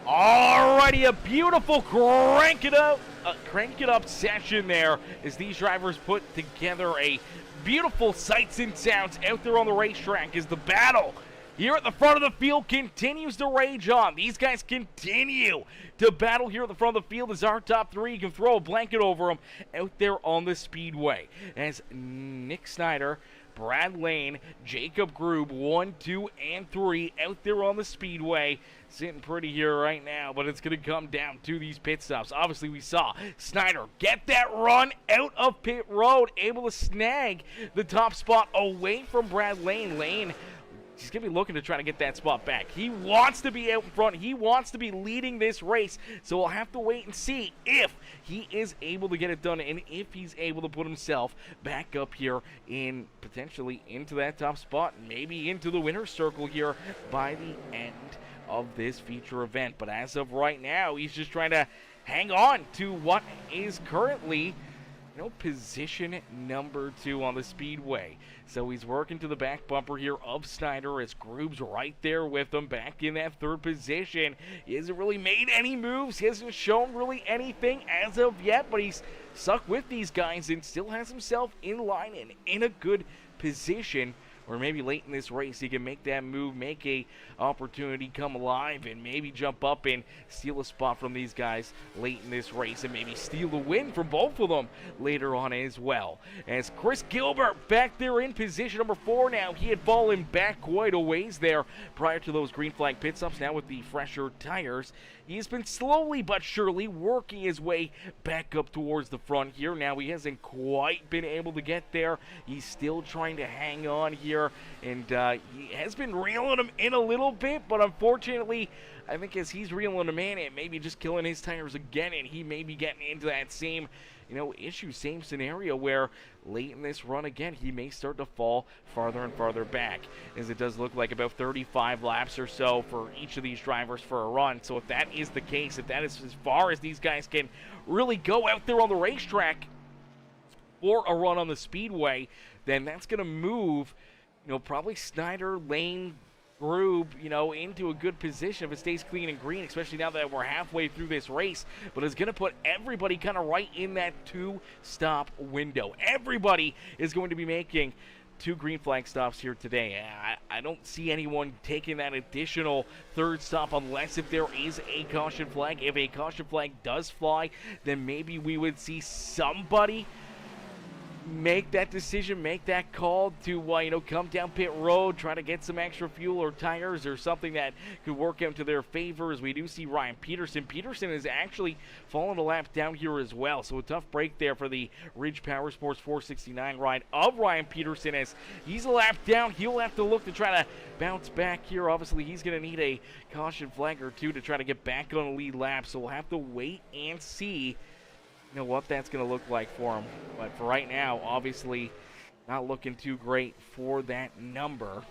Alrighty, a beautiful crank it up session there as these drivers put together a beautiful sights and sounds out there on the racetrack as the battle here at the front of the field continues to rage on. These guys continue to battle here at the front of the field as our top three can throw a blanket over them out there on the speedway. As Nick Snyder, Brad Lane, Jacob Grube, 1, 2, and 3 out there on the speedway. Sitting pretty here right now, but it's going to come down to these pit stops. Obviously, we saw Snyder get that run out of pit road, able to snag the top spot away from Brad Lane. Lane, he's going to be looking to try to get that spot back. He wants to be out in front. He wants to be leading this race, so we'll have to wait and see if he is able to get it done and if he's able to put himself back up here in potentially into that top spot, maybe into the winner's circle here by the end of this feature event. But as of right now, he's just trying to hang on to what is currently position number 2 on the speedway. So he's working to the back bumper here of Snyder as Grube's right there with him back in that 3rd position. He hasn't really made any moves. He hasn't shown really anything as of yet, but he's stuck with these guys and still has himself in line and in a good position. Or maybe late in this race he can make that move, make a opportunity come alive, and maybe jump up and steal a spot from these guys late in this race, and maybe steal the win from both of them later on as well. As Chris Gilbert back there in position number 4 now. He had fallen back quite a ways there prior to those green flag pit stops. Now with the fresher tires, he's been slowly but surely working his way back up towards the front here. Now he hasn't quite been able to get there. He's still trying to hang on here. And he has been reeling him in a little bit, but unfortunately, I think as he's reeling him in, it may be just killing his tires again, and he may be getting into that same, issue, same scenario where late in this run again, he may start to fall farther and farther back, as it does look like about 35 laps or so for each of these drivers for a run. So if that is the case, if that is as far as these guys can really go out there on the racetrack for a run on the speedway, then that's going to move probably Snyder, Lane, Grube, into a good position if it stays clean and green, especially now that we're halfway through this race. But it's going to put everybody kind of right in that 2-stop window. Everybody is going to be making 2 green flag stops here today. I don't see anyone taking that additional 3rd stop unless if there is a caution flag. If a caution flag does fly, then maybe we would see somebody make that decision, make that call to come down pit road, try to get some extra fuel or tires or something that could work out to their favor. As we do see Ryan Peterson. Peterson is actually falling a lap down here as well, so a tough break there for the Ridge Powersports 469 ride of Ryan Peterson. As he's a lap down, he'll have to look to try to bounce back here. Obviously, he's going to need a caution flag or 2 to try to get back on a lead lap, so we'll have to wait and see what that's going to look like for him. But for right now, obviously not looking too great for that number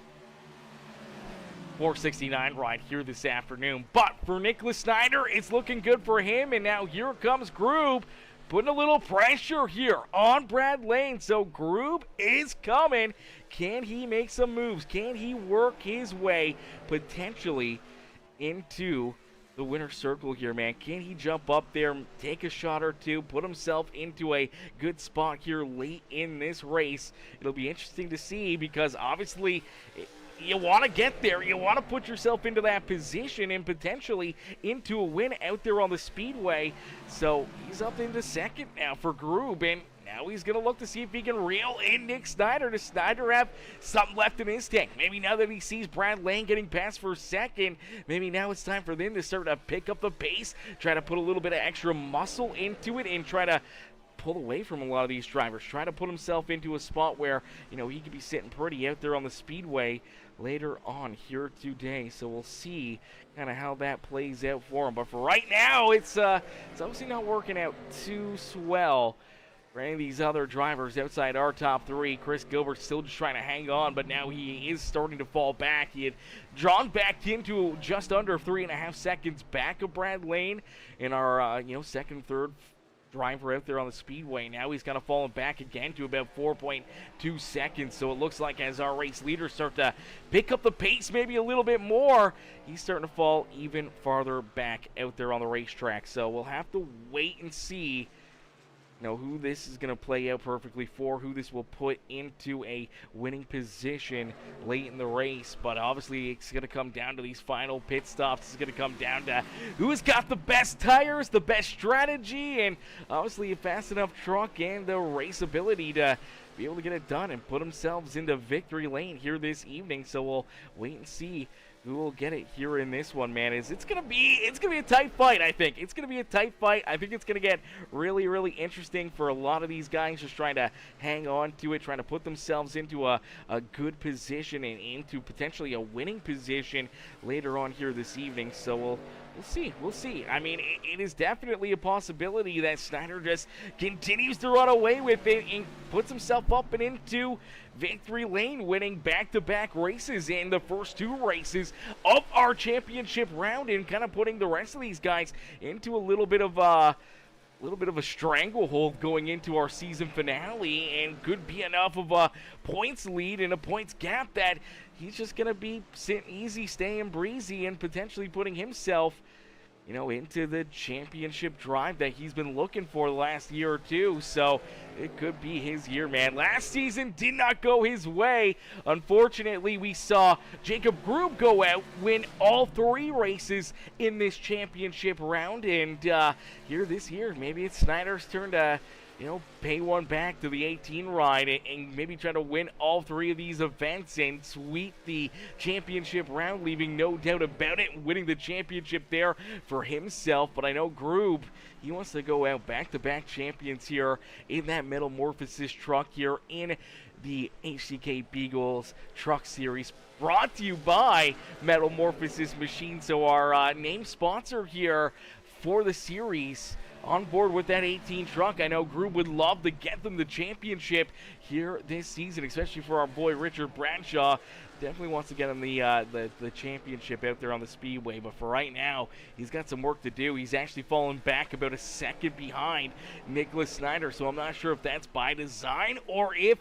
469 ride here this afternoon. But for Nicholas Snyder, it's looking good for him. And now here comes Grube putting a little pressure here on Brad Lane. So Grube is coming. Can he make some moves? Can he work his way potentially into the winner's circle here, man? Can he jump up there, take a shot or 2, put himself into a good spot here late in this race? It'll be interesting to see, because obviously you want to get there. You want to put yourself into that position and potentially into a win out there on the speedway. So he's up into 2nd now for Grube, and now he's going to look to see if he can reel in Nick Snyder. Does Snyder have something left in his tank? Maybe now that he sees Brad Lane getting passed for 2nd, maybe now it's time for them to start to pick up the pace, try to put a little bit of extra muscle into it, and try to pull away from a lot of these drivers. Try to put himself into a spot where, he could be sitting pretty out there on the speedway later on here today. So we'll see kind of how that plays out for him. But for right now, it's obviously not working out too swell for any of these other drivers outside our top 3. Chris Gilbert still just trying to hang on, but now he is starting to fall back. He had drawn back into just under 3.5 seconds back of Brad Lane in our 2nd, 3rd driver out there on the speedway. Now he's kind of fallen back again to about 4.2 seconds. So it looks like as our race leaders start to pick up the pace maybe a little bit more, he's starting to fall even farther back out there on the racetrack. So we'll have to wait and see who this is going to play out perfectly for, who this will put into a winning position late in the race. But obviously it's going to come down to these final pit stops. It's going to come down to who's got the best tires, the best strategy, and obviously a fast enough truck and the race ability to be able to get it done and put themselves into victory lane here this evening. So we'll wait and see who will get it here in this one, man. It's gonna be a tight fight. I think it's gonna be a tight fight. I think it's gonna get really, really interesting for a lot of these guys just trying to hang on to it, trying to put themselves into a good position and into potentially a winning position later on here this evening. So we'll see. I mean, it is definitely a possibility that Snyder just continues to run away with it and puts himself up and into victory lane, winning back-to-back races in the first two races of our championship round, and kind of putting the rest of these guys into a little bit of a stranglehold going into our season finale, and could be enough of a points lead and a points gap that he's just going to be sitting easy, staying breezy, and potentially putting himself into the championship drive that he's been looking for the last year or two. So it could be his year, man. Last season did not go his way. Unfortunately, we saw Jacob Grube go out, win all three races in this championship round. And here this year, maybe it's Snyder's turn to pay one back to the 18 ride and maybe try to win all three of these events and sweep the championship round, leaving no doubt about it, winning the championship there for himself. But I know Grube, he wants to go out back-to-back champions here in that Morphosis truck here in the HCK Beagles Truck Series, brought to you by Morphosis Machine. So our name sponsor here for the series, on board with that 18 truck. I know Grube would love to get them the championship here this season, especially for our boy Richard Bradshaw. Definitely wants to get him the championship out there on the speedway, but for right now, he's got some work to do. He's actually fallen back about a second behind Nicholas Snyder, so I'm not sure if that's by design or if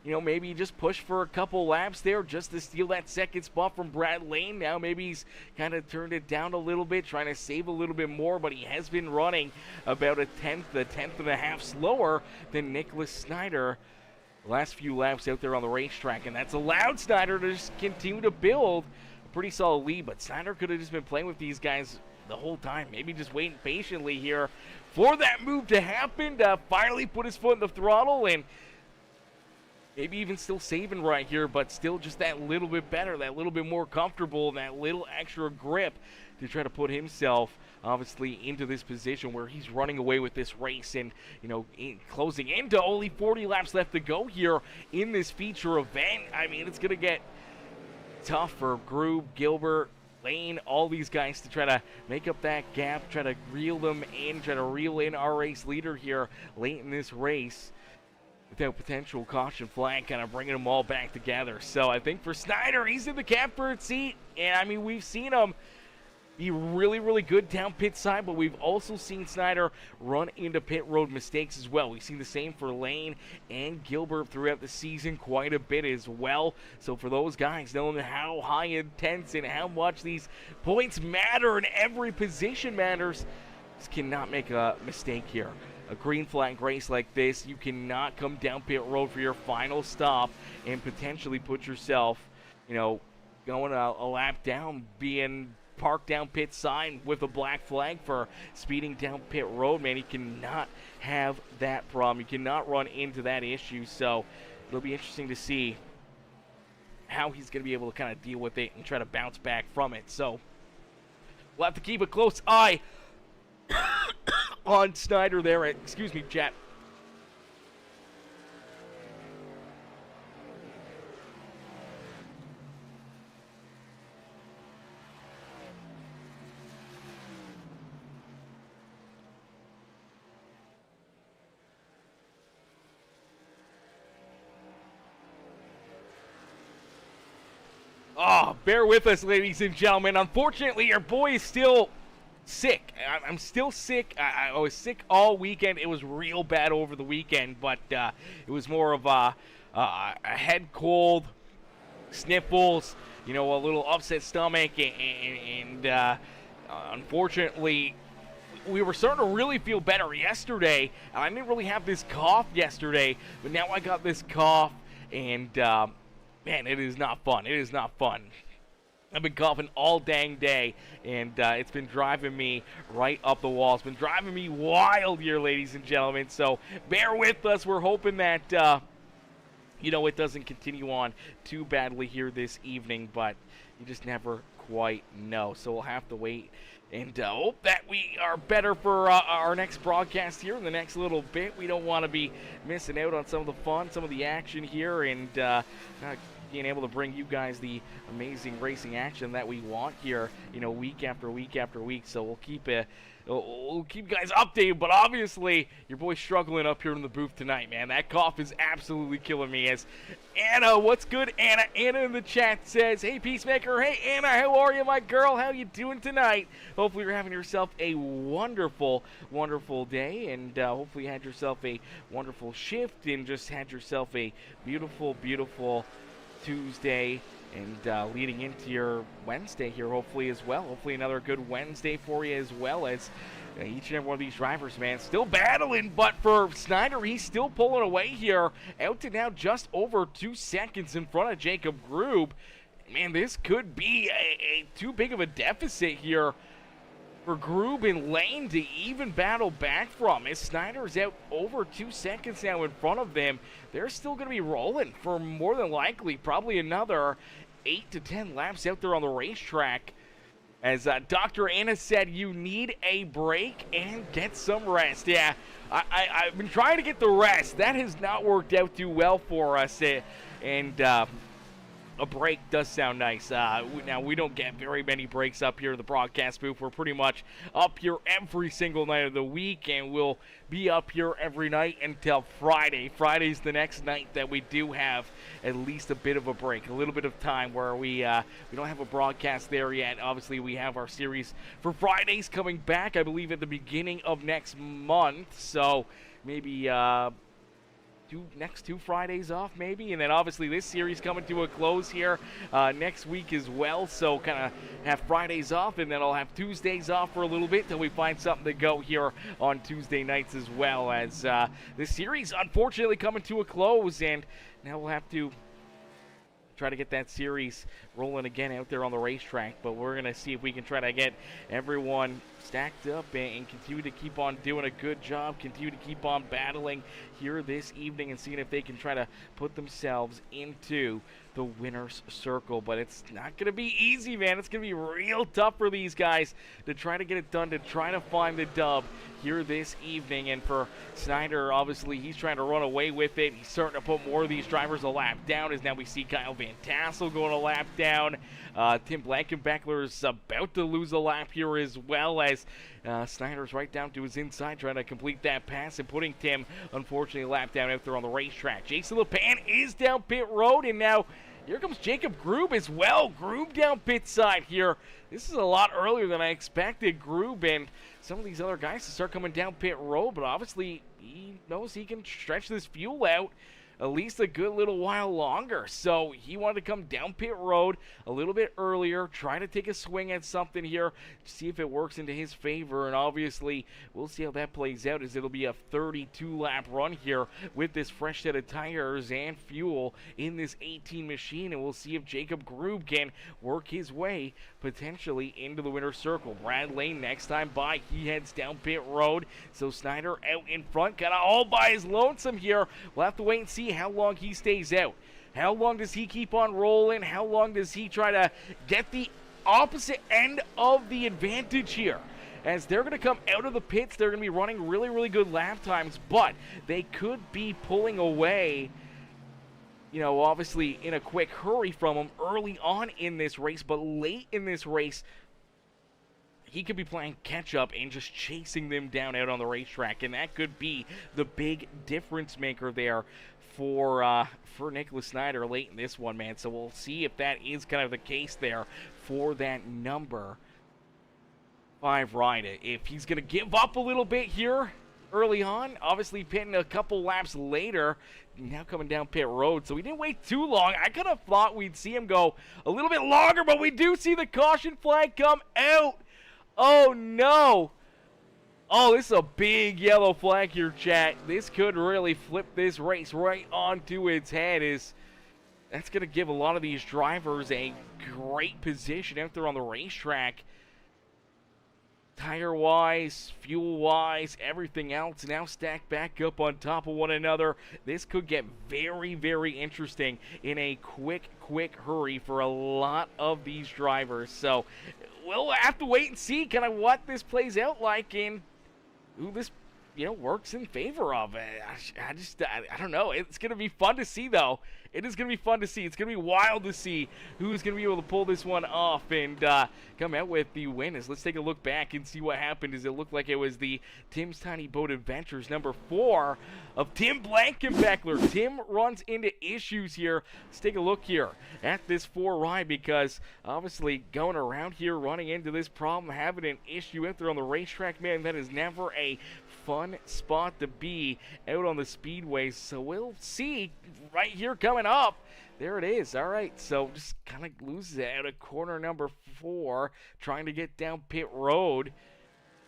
maybe he just pushed for a couple laps there just to steal that second spot from Brad Lane. Now maybe he's kind of turned it down a little bit, trying to save a little bit more, but he has been running about a tenth and a half slower than Nicholas Snyder the last few laps out there on the racetrack, and that's allowed Snyder to just continue to build a pretty solid lead. But Snyder could have just been playing with these guys the whole time, maybe just waiting patiently here for that move to happen, to finally put his foot in the throttle and maybe even still saving right here, but still just that little bit better, that little bit more comfortable, that little extra grip to try to put himself obviously into this position where he's running away with this race and closing into only 40 laps left to go here in this feature event. I mean, it's gonna get tough for Grube, Gilbert, Lane, all these guys to try to make up that gap, try to reel them in, try to reel in our race leader here late in this race without potential caution flag, kind of bringing them all back together. So I think for Snyder, he's in the catbird seat, and I mean, we've seen him be really, really good down pit side, but we've also seen Snyder run into pit road mistakes as well. We've seen the same for Lane and Gilbert throughout the season quite a bit as well. So for those guys, knowing how high intense and how much these points matter and every position matters, just cannot make a mistake here. A green flag race like this, you cannot come down pit road for your final stop and potentially put yourself, going a lap down, being parked down pit side with a black flag for speeding down pit road. Man, you cannot have that problem. You cannot run into that issue. So it'll be interesting to see how he's going to be able to kind of deal with it and try to bounce back from it. So we'll have to keep a close eye on Snyder there. Excuse me, chat. Oh, bear with us, ladies and gentlemen. Unfortunately, our boy is still sick. I'm still sick. I was sick all weekend. It was real bad over the weekend, but it was more of a head cold, sniffles, a little upset stomach, and unfortunately, we were starting to really feel better yesterday. I didn't really have this cough yesterday, but now I got this cough, and man, it is not fun. It is not fun. I've been coughing all dang day, and it's been driving me right up the wall. It's been driving me wild here, ladies and gentlemen. So bear with us. We're hoping that, it doesn't continue on too badly here this evening, but you just never quite know. So we'll have to wait and hope that we are better for our next broadcast here in the next little bit. We don't want to be missing out on some of the fun, some of the action here, and being able to bring you guys the amazing racing action that we want here, week after week after week. So we'll keep you guys updated, but obviously your boy's struggling up here in the booth tonight, man. That cough is absolutely killing me. As Anna, what's good, Anna? Anna in the chat says, hey, Peacemaker. Hey, Anna, how are you, my girl? How you doing tonight? Hopefully you're having yourself a wonderful, wonderful day, and hopefully you had yourself a wonderful shift and just had yourself a beautiful, beautiful Tuesday and leading into your Wednesday here hopefully as well. Hopefully another good Wednesday for you, as well as each and every one of these drivers, man, still battling, but for Snyder, he's still pulling away here, out to now just over 2 seconds in front of Jacob Grube. Man, this could be a too big of a deficit here for Grube and Lane to even battle back from. As Snyder's out over 2 seconds now in front of them, they're still going to be rolling for more than likely probably another 8 to 10 laps out there on the racetrack. As Dr. Anna said, you need a break and get some rest. Yeah, I've been trying to get the rest. That has not worked out too well for us. And a break does sound nice. Now, we don't get very many breaks up here in the broadcast booth. We're pretty much up here every single night of the week, and we'll be up here every night until Friday. Friday's the next night that we do have at least a bit of a break, a little bit of time where we don't have a broadcast there yet. Obviously, we have our series for Fridays coming back, I believe, at the beginning of next month. So maybe next 2 Fridays off maybe, and then obviously this series coming to a close here next week as well, so kind of have Fridays off, and then I'll have Tuesdays off for a little bit till we find something to go here on Tuesday nights as well, as this series unfortunately coming to a close, and now we'll have to try to get that series rolling again out there on the racetrack. But we're going to see if we can try to get everyone stacked up and continue to keep on doing a good job, continue to keep on battling here this evening, and seeing if they can try to put themselves into the winner's circle. But it's not going to be easy, man. It's going to be real tough for these guys to try to get it done, to try to find the dub here this evening. And for Snyder, obviously, he's trying to run away with it. He's starting to put more of these drivers a lap down, as now we see Kyle Van Tassel going a lap down. Tim Blankenbeckler is about to lose a lap here, as well as Snyder's right down to his inside trying to complete that pass and putting Tim, unfortunately, a lap down out there on the racetrack. Jason LePan is down pit road, and now here comes Jacob Grube as well. Grube down pit side here. This is a lot earlier than I expected. Grube and some of these other guys to start coming down pit road, but obviously he knows he can stretch this fuel out at least a good little while longer. So he wanted to come down pit road a little bit earlier, try to take a swing at something here, see if it works into his favor. And obviously, we'll see how that plays out, as it'll be a 32-lap run here with this fresh set of tires and fuel in this 18 machine. And we'll see if Jacob Grube can work his way potentially into the winner's circle. Brad Lane next time by, he heads down pit road. So Snyder out in front, kind of all by his lonesome here. We'll have to wait and see how long he stays out. How long does he keep on rolling? How long does he try to get the opposite end of the advantage here? As they're going to come out of the pits, they're going to be running really, really good lap times, but they could be pulling away, obviously in a quick hurry from him early on in this race, but late in this race, he could be playing catch-up and just chasing them down out on the racetrack, and that could be the big difference maker there for Nicholas Snyder late in this one, man. So we'll see if that is kind of the case there for that number 5 right. If he's going to give up a little bit here early on, obviously pitting a couple laps later, now coming down pit road, so we didn't wait too long. I kind of thought we'd see him go a little bit longer, but we do see the caution flag come out. Oh, no. Oh, this is a big yellow flag here, chat. This could really flip this race right onto its head. That's going to give a lot of these drivers a great position out there on the racetrack. Tire-wise, fuel-wise, everything else now stacked back up on top of one another. This could get very, very interesting in a quick hurry for a lot of these drivers. So we'll have to wait and see kind of what this plays out like and who this, works in favor of. I don't know. It's going to be fun to see, though. It is going to be fun to see. It's going to be wild to see who's going to be able to pull this one off and come out with the win. Let's take a look back and see what happened. It looked like it was the Tim's Tiny Boat Adventures number 4 of Tim Blankenbeckler. Tim runs into issues here. Let's take a look here at this 4 ride because obviously going around here running into this problem, having an issue out there on the racetrack, man, that is never a fun spot to be out on the speedway. So we'll see right here coming up. There it is. All right, so just kind of loses it out of corner number 4, trying to get down pit road.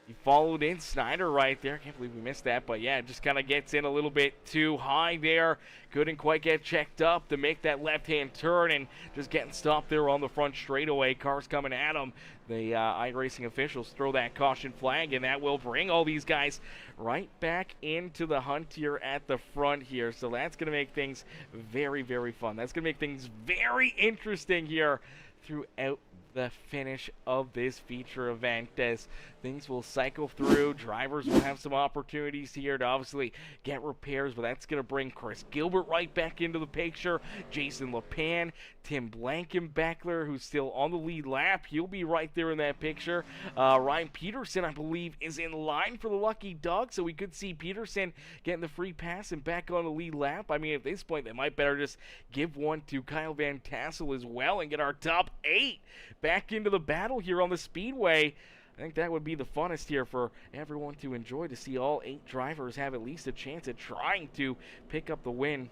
He followed in Snyder right there. Can't believe we missed that, but yeah, just kind of gets in a little bit too high there. Couldn't quite get checked up to make that left-hand turn and just getting stopped there on the front straightaway. Cars coming at him. The iRacing officials throw that caution flag, and that will bring all these guys right back into the hunt here at the front here. So that's going to make things very, very fun. That's going to make things very interesting here throughout the finish of this feature event as things will cycle through. Drivers will have some opportunities here to obviously get repairs, but that's going to bring Chris Gilbert right back into the picture. Jason LePan, Tim Blankenbeckler, who's still on the lead lap. He'll be right there in that picture. Ryan Peterson, I believe, is in line for the lucky dog, so we could see Peterson getting the free pass and back on the lead lap. I mean, at this point, they might better just give one to Kyle Van Tassel as well and get our top 8 back into the battle here on the speedway. I think that would be the funnest here for everyone to enjoy, to see all 8 drivers have at least a chance at trying to pick up the win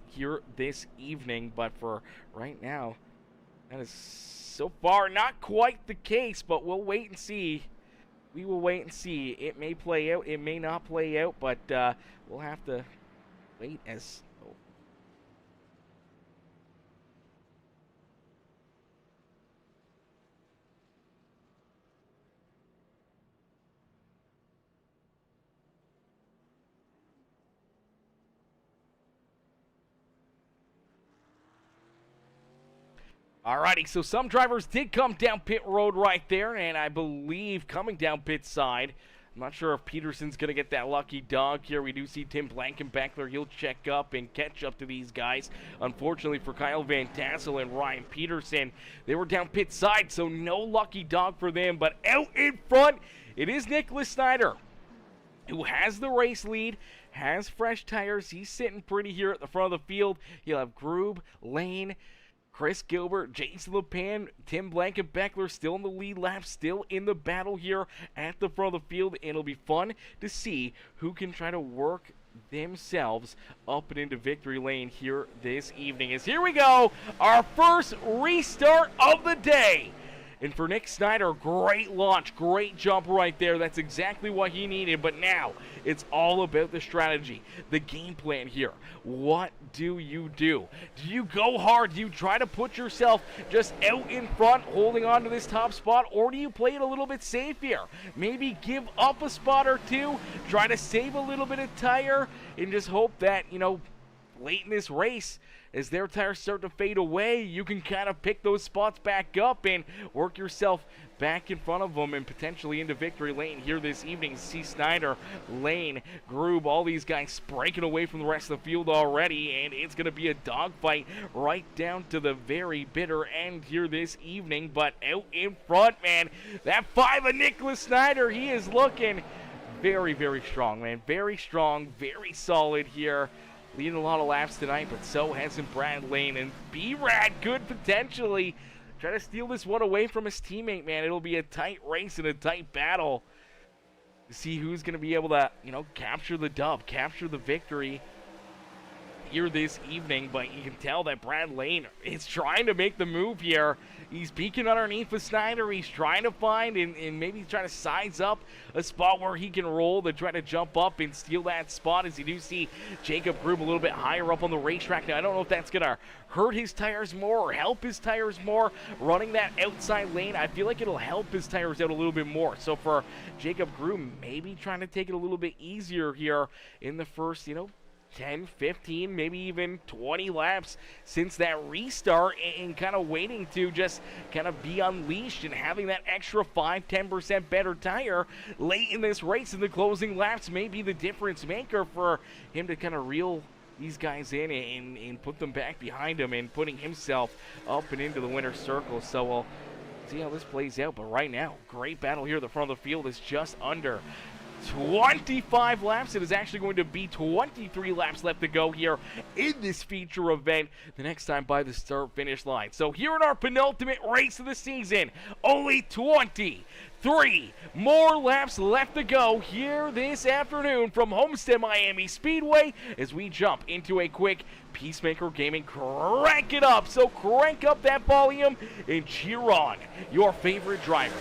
here this evening. But for right now, that is so far not quite the case, but we'll wait and see. We will wait and see. It may play out, it may not play out, but we'll have to wait as... Alrighty, so some drivers did come down pit road right there, and I believe coming down pit side, I'm not sure if Peterson's going to get that lucky dog here. We do see Tim Blankenbeckler. He'll check up and catch up to these guys. Unfortunately for Kyle Van Tassel and Ryan Peterson, they were down pit side, so no lucky dog for them. But out in front, it is Nicholas Snyder, who has the race lead, has fresh tires. He's sitting pretty here at the front of the field. He'll have Groob, Lane, Chris Gilbert, Jason LePan, Tim Blankenbeckler still in the lead lap, still in the battle here at the front of the field. And it'll be fun to see who can try to work themselves up and into victory lane here this evening. As here we go, our first restart of the day. And for Nick Snyder, great launch, great jump right there. That's exactly what he needed. But now it's all about the strategy, the game plan here. What do you do? Do you go hard? Do you try to put yourself just out in front, holding on to this top spot? Or do you play it a little bit safe here? Maybe give up a spot or two, try to save a little bit of tire, and just hope that, late in this race, as their tires start to fade away, you can kind of pick those spots back up and work yourself back in front of them and potentially into victory lane here this evening. See Snyder, Lane, Groob, all these guys breaking away from the rest of the field already, and it's going to be a dogfight right down to the very bitter end here this evening. But out in front, man, that 5 of Nicholas Snyder, he is looking very, very strong, man. Very strong, very solid here. Leading a lot of laps tonight, but so hasn't Brad Lane. And B-Rad could potentially try to steal this one away from his teammate, man. It'll be a tight race and a tight battle to see who's going to be able to, capture the dub, capture the victory here this evening. But you can tell that Brad Lane is trying to make the move here. He's peeking underneath the Snyder. He's trying to find and maybe trying to size up a spot where he can roll to try to jump up and steal that spot, as you do see Jacob Groom a little bit higher up on the racetrack. Now, I don't know if that's going to hurt his tires more or help his tires more. Running that outside lane, I feel like it'll help his tires out a little bit more. So for Jacob Groom, maybe trying to take it a little bit easier here in the first, 10, 15, maybe even 20 laps since that restart, and kind of waiting to just kind of be unleashed and having that extra 5-10% better tire late in this race in the closing laps may be the difference maker for him to kind of reel these guys in and put them back behind him and putting himself up and into the winner's circle. So we'll see how this plays out. But right now, great battle here at the front of the field. Is just under 25 laps. It is actually going to be 23 laps left to go here in this feature event the next time by the start-finish line. So here in our penultimate race of the season, only 23 more laps left to go here this afternoon from Homestead-Miami Speedway as we jump into a quick Peacemaker game and crank it up. So crank up that volume and cheer on your favorite drivers.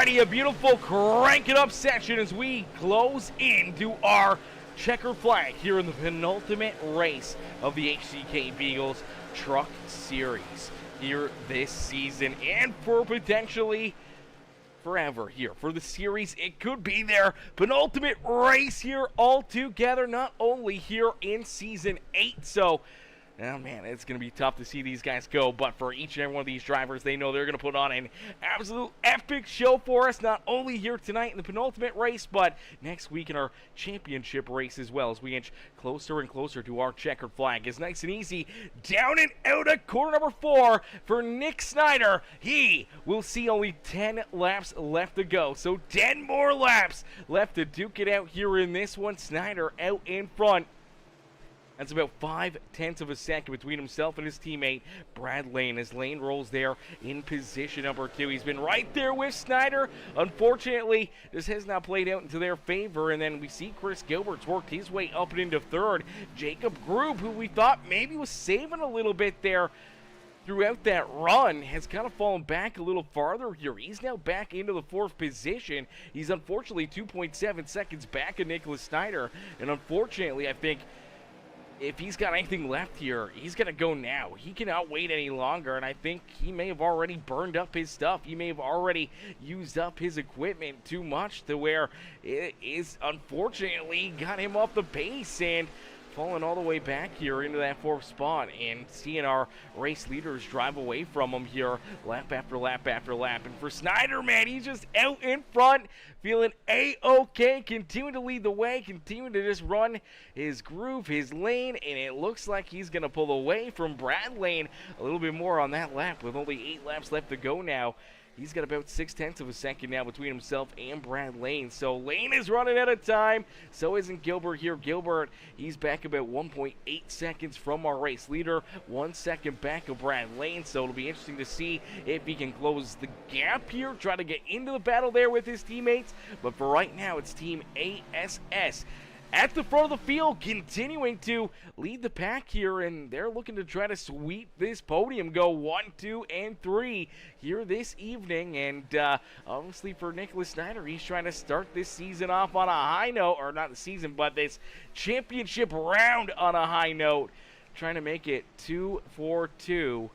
Alrighty, a beautiful crank it up session as we close into our checkered flag here in the penultimate race of the HCK Beagles Truck Series here this season, and for potentially forever here for the series. It could be their penultimate race here altogether, not only here in season 8. So oh man, it's going to be tough to see these guys go, but for each and every one of these drivers, they know they're going to put on an absolute epic show for us, not only here tonight in the penultimate race, but next week in our championship race as well, as we inch closer and closer to our checkered flag. It's nice and easy, down and out of corner number 4 for Nick Snyder. He will see only 10 laps left to go, so 10 more laps left to duke it out here in this one. Snyder out in front. That's about 0.5 of a second between himself and his teammate, Brad Lane, as Lane rolls there in position number 2. He's been right there with Snyder. Unfortunately, this has not played out into their favor, and then we see Chris Gilbert's worked his way up and into 3rd. Jacob Grube, who we thought maybe was saving a little bit there throughout that run, has kind of fallen back a little farther here. He's now back into the 4th position. He's unfortunately 2.7 seconds back of Nicholas Snyder, and unfortunately, I think if he's got anything left here, he's going to go now. He cannot wait any longer, and I think he may have already burned up his stuff. He may have already used up his equipment too much to where it is unfortunately got him off the pace and falling all the way back here into that 4th spot, and seeing our race leaders drive away from him here lap after lap after lap. And for Snyder, man, he's just out in front, feeling A-OK, continuing to lead the way, continuing to just run his groove, his lane, and it looks like he's going to pull away from Brad Lane a little bit more on that lap with only 8 laps left to go now. He's got about 0.6 of a second now between himself and Brad Lane. So Lane is running out of time. So isn't Gilbert here. Gilbert, he's back about 1.8 seconds from our race leader. 1 second back of Brad Lane. So it'll be interesting to see if he can close the gap here. Try to get into the battle there with his teammates. But for right now, it's Team ASS at the front of the field, continuing to lead the pack here, and they're looking to try to sweep this podium, go 1, 2, and 3 here this evening. And obviously for Nicholas Snyder, he's trying to start this season off on a high note, or not the season, but this championship round on a high note, trying to make it 2-4-2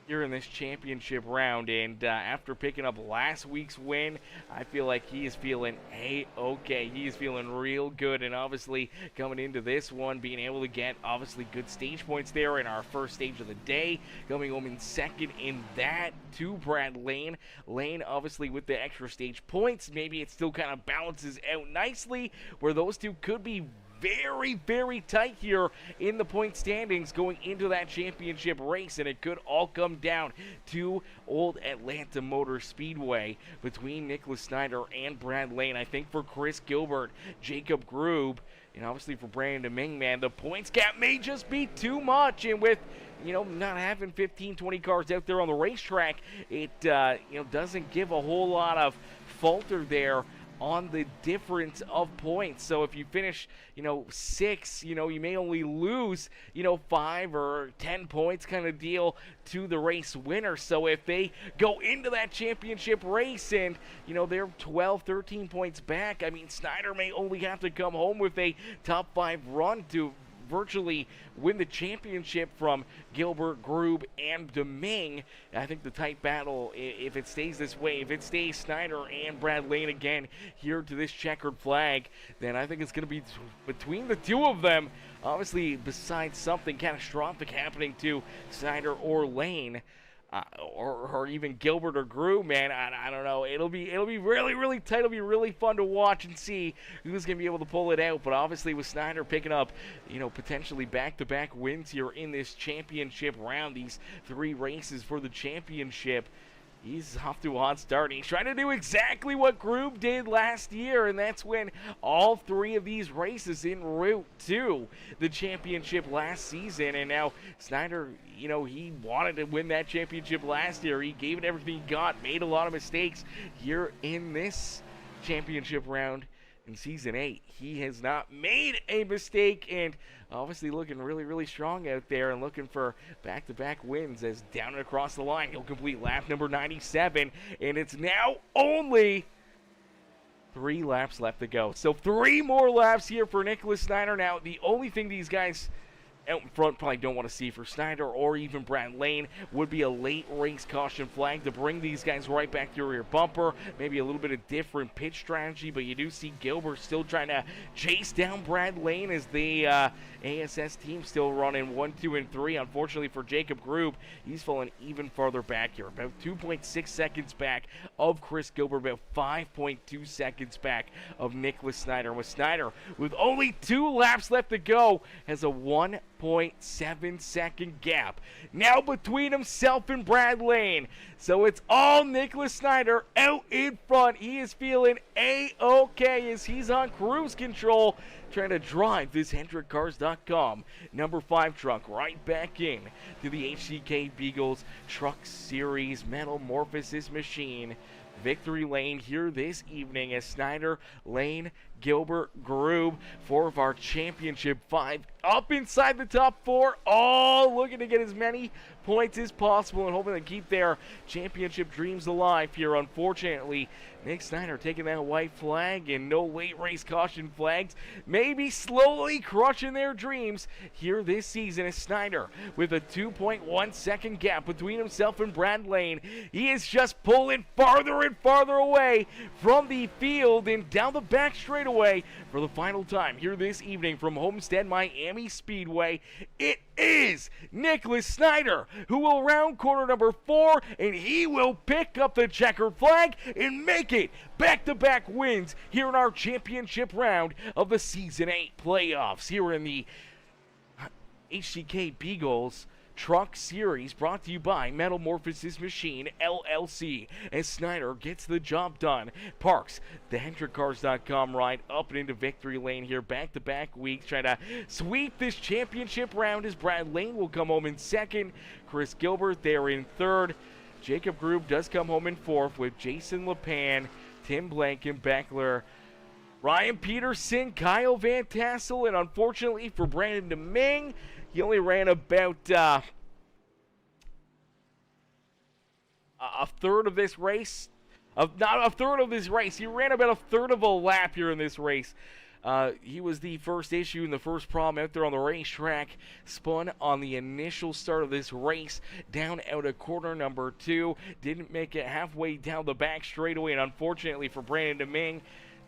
here in this championship round. And after picking up last week's win, I feel like he is feeling A-OK. He is feeling real good, and obviously coming into this one, being able to get obviously good stage points there in our first stage of the day, coming home in 2nd in that to Brad Lane. Lane obviously with the extra stage points, maybe it still kind of balances out nicely where those two could be very, very tight here in the point standings going into that championship race, and it could all come down to Old Atlanta Motor Speedway between Nicholas Snyder and Brad Lane. I think for Chris Gilbert, Jacob Grube, and obviously for Brandon Ming, man, the points gap may just be too much, and with not having 15, 20 cars out there on the racetrack, it doesn't give a whole lot of falter there on the difference of points. So if you finish, 6, you may only lose, 5 or 10 points kind of deal to the race winner. So if they go into that championship race and, they're 12, 13 points back, I mean, Snyder may only have to come home with a top 5 run to virtually win the championship from Gilbert, Grube, and Deming. I think the tight battle, if it stays this way, if it stays Snyder and Brad Lane again here to this checkered flag, then I think it's going to be between the two of them. Obviously, besides something catastrophic happening to Snyder or Lane, or even Gilbert or Grube, man, I don't know. It'll be really, really tight. It'll be really fun to watch and see who's going to be able to pull it out. But obviously with Snyder picking up, potentially back-to-back wins here in this championship round, these 3 races for the championship, he's off to a hot start. He's trying to do exactly what Grube did last year, and that's win all 3 of these races en route to the championship last season. And now Snyder, he wanted to win that championship last year. He gave it everything he got, made a lot of mistakes here in this championship round. in Season 8. He has not made a mistake, and obviously looking really, really strong out there and looking for back-to-back wins as down and across the line. He'll complete lap number 97, and it's now only 3 laps left to go. So 3 more laps here for Nicholas Snyder. Now, the only thing these guys out in front probably don't want to see for Snyder or even Brad Lane would be a late race caution flag to bring these guys right back to your rear bumper. Maybe a little bit of different pitch strategy, but you do see Gilbert still trying to chase down Brad Lane as the ASS team still running 1, 2, and 3. Unfortunately for Jacob Grube, he's fallen even farther back here, about 2.6 seconds back of Chris Gilbert, about 5.2 seconds back of Nicholas Snyder. With Snyder, with only 2 laps left to go, has a 1.7-second gap now between himself and Brad Lane. So it's all Nicholas Snyder out in front. He is feeling A-OK as he's on cruise control, trying to drive this HendrickCars.com number 5 truck right back in to the HCK Beagles Truck Series Metamorphosis machine. Victory lane here this evening as Snyder, Lane, Gilbert, Grube, 4 of our championship 5 up inside the top 4, all looking to get as many points as possible and hoping to keep their championship dreams alive here. Unfortunately, Nick Snyder taking that white flag and no late race caution flags, maybe slowly crushing their dreams here this season as Snyder with a 2.1-second gap between himself and Brad Lane. He is just pulling farther and farther away from the field and down the back straightaway for the final time here this evening from Homestead-Miami Speedway. It is Nicholas Snyder who will round corner number 4, and he will pick up the checkered flag and make it back-to-back wins here in our championship round of the Season 8 playoffs here in the HCK Beagles Truck Series, brought to you by Metamorphosis Machine LLC. As Snyder gets the job done, parks the HendrickCars.com ride up and into victory lane here, back-to-back weeks, trying to sweep this championship round as Brad Lane will come home in 2nd, Chris Gilbert there in 3rd. Jacob Grube does come home in 4th with Jason LePan, Tim Blankenbeckler, Ryan Peterson, Kyle Van Tassel, and unfortunately for Brandon Deming, he only ran about a third of this race. Not a third of this race. He ran about a third of a lap here in this race. He was the first issue and the first problem out there on the racetrack. Spun on the initial start of this race down out of corner number 2. Didn't make it halfway down the back straightaway, and unfortunately for Brandon Deming,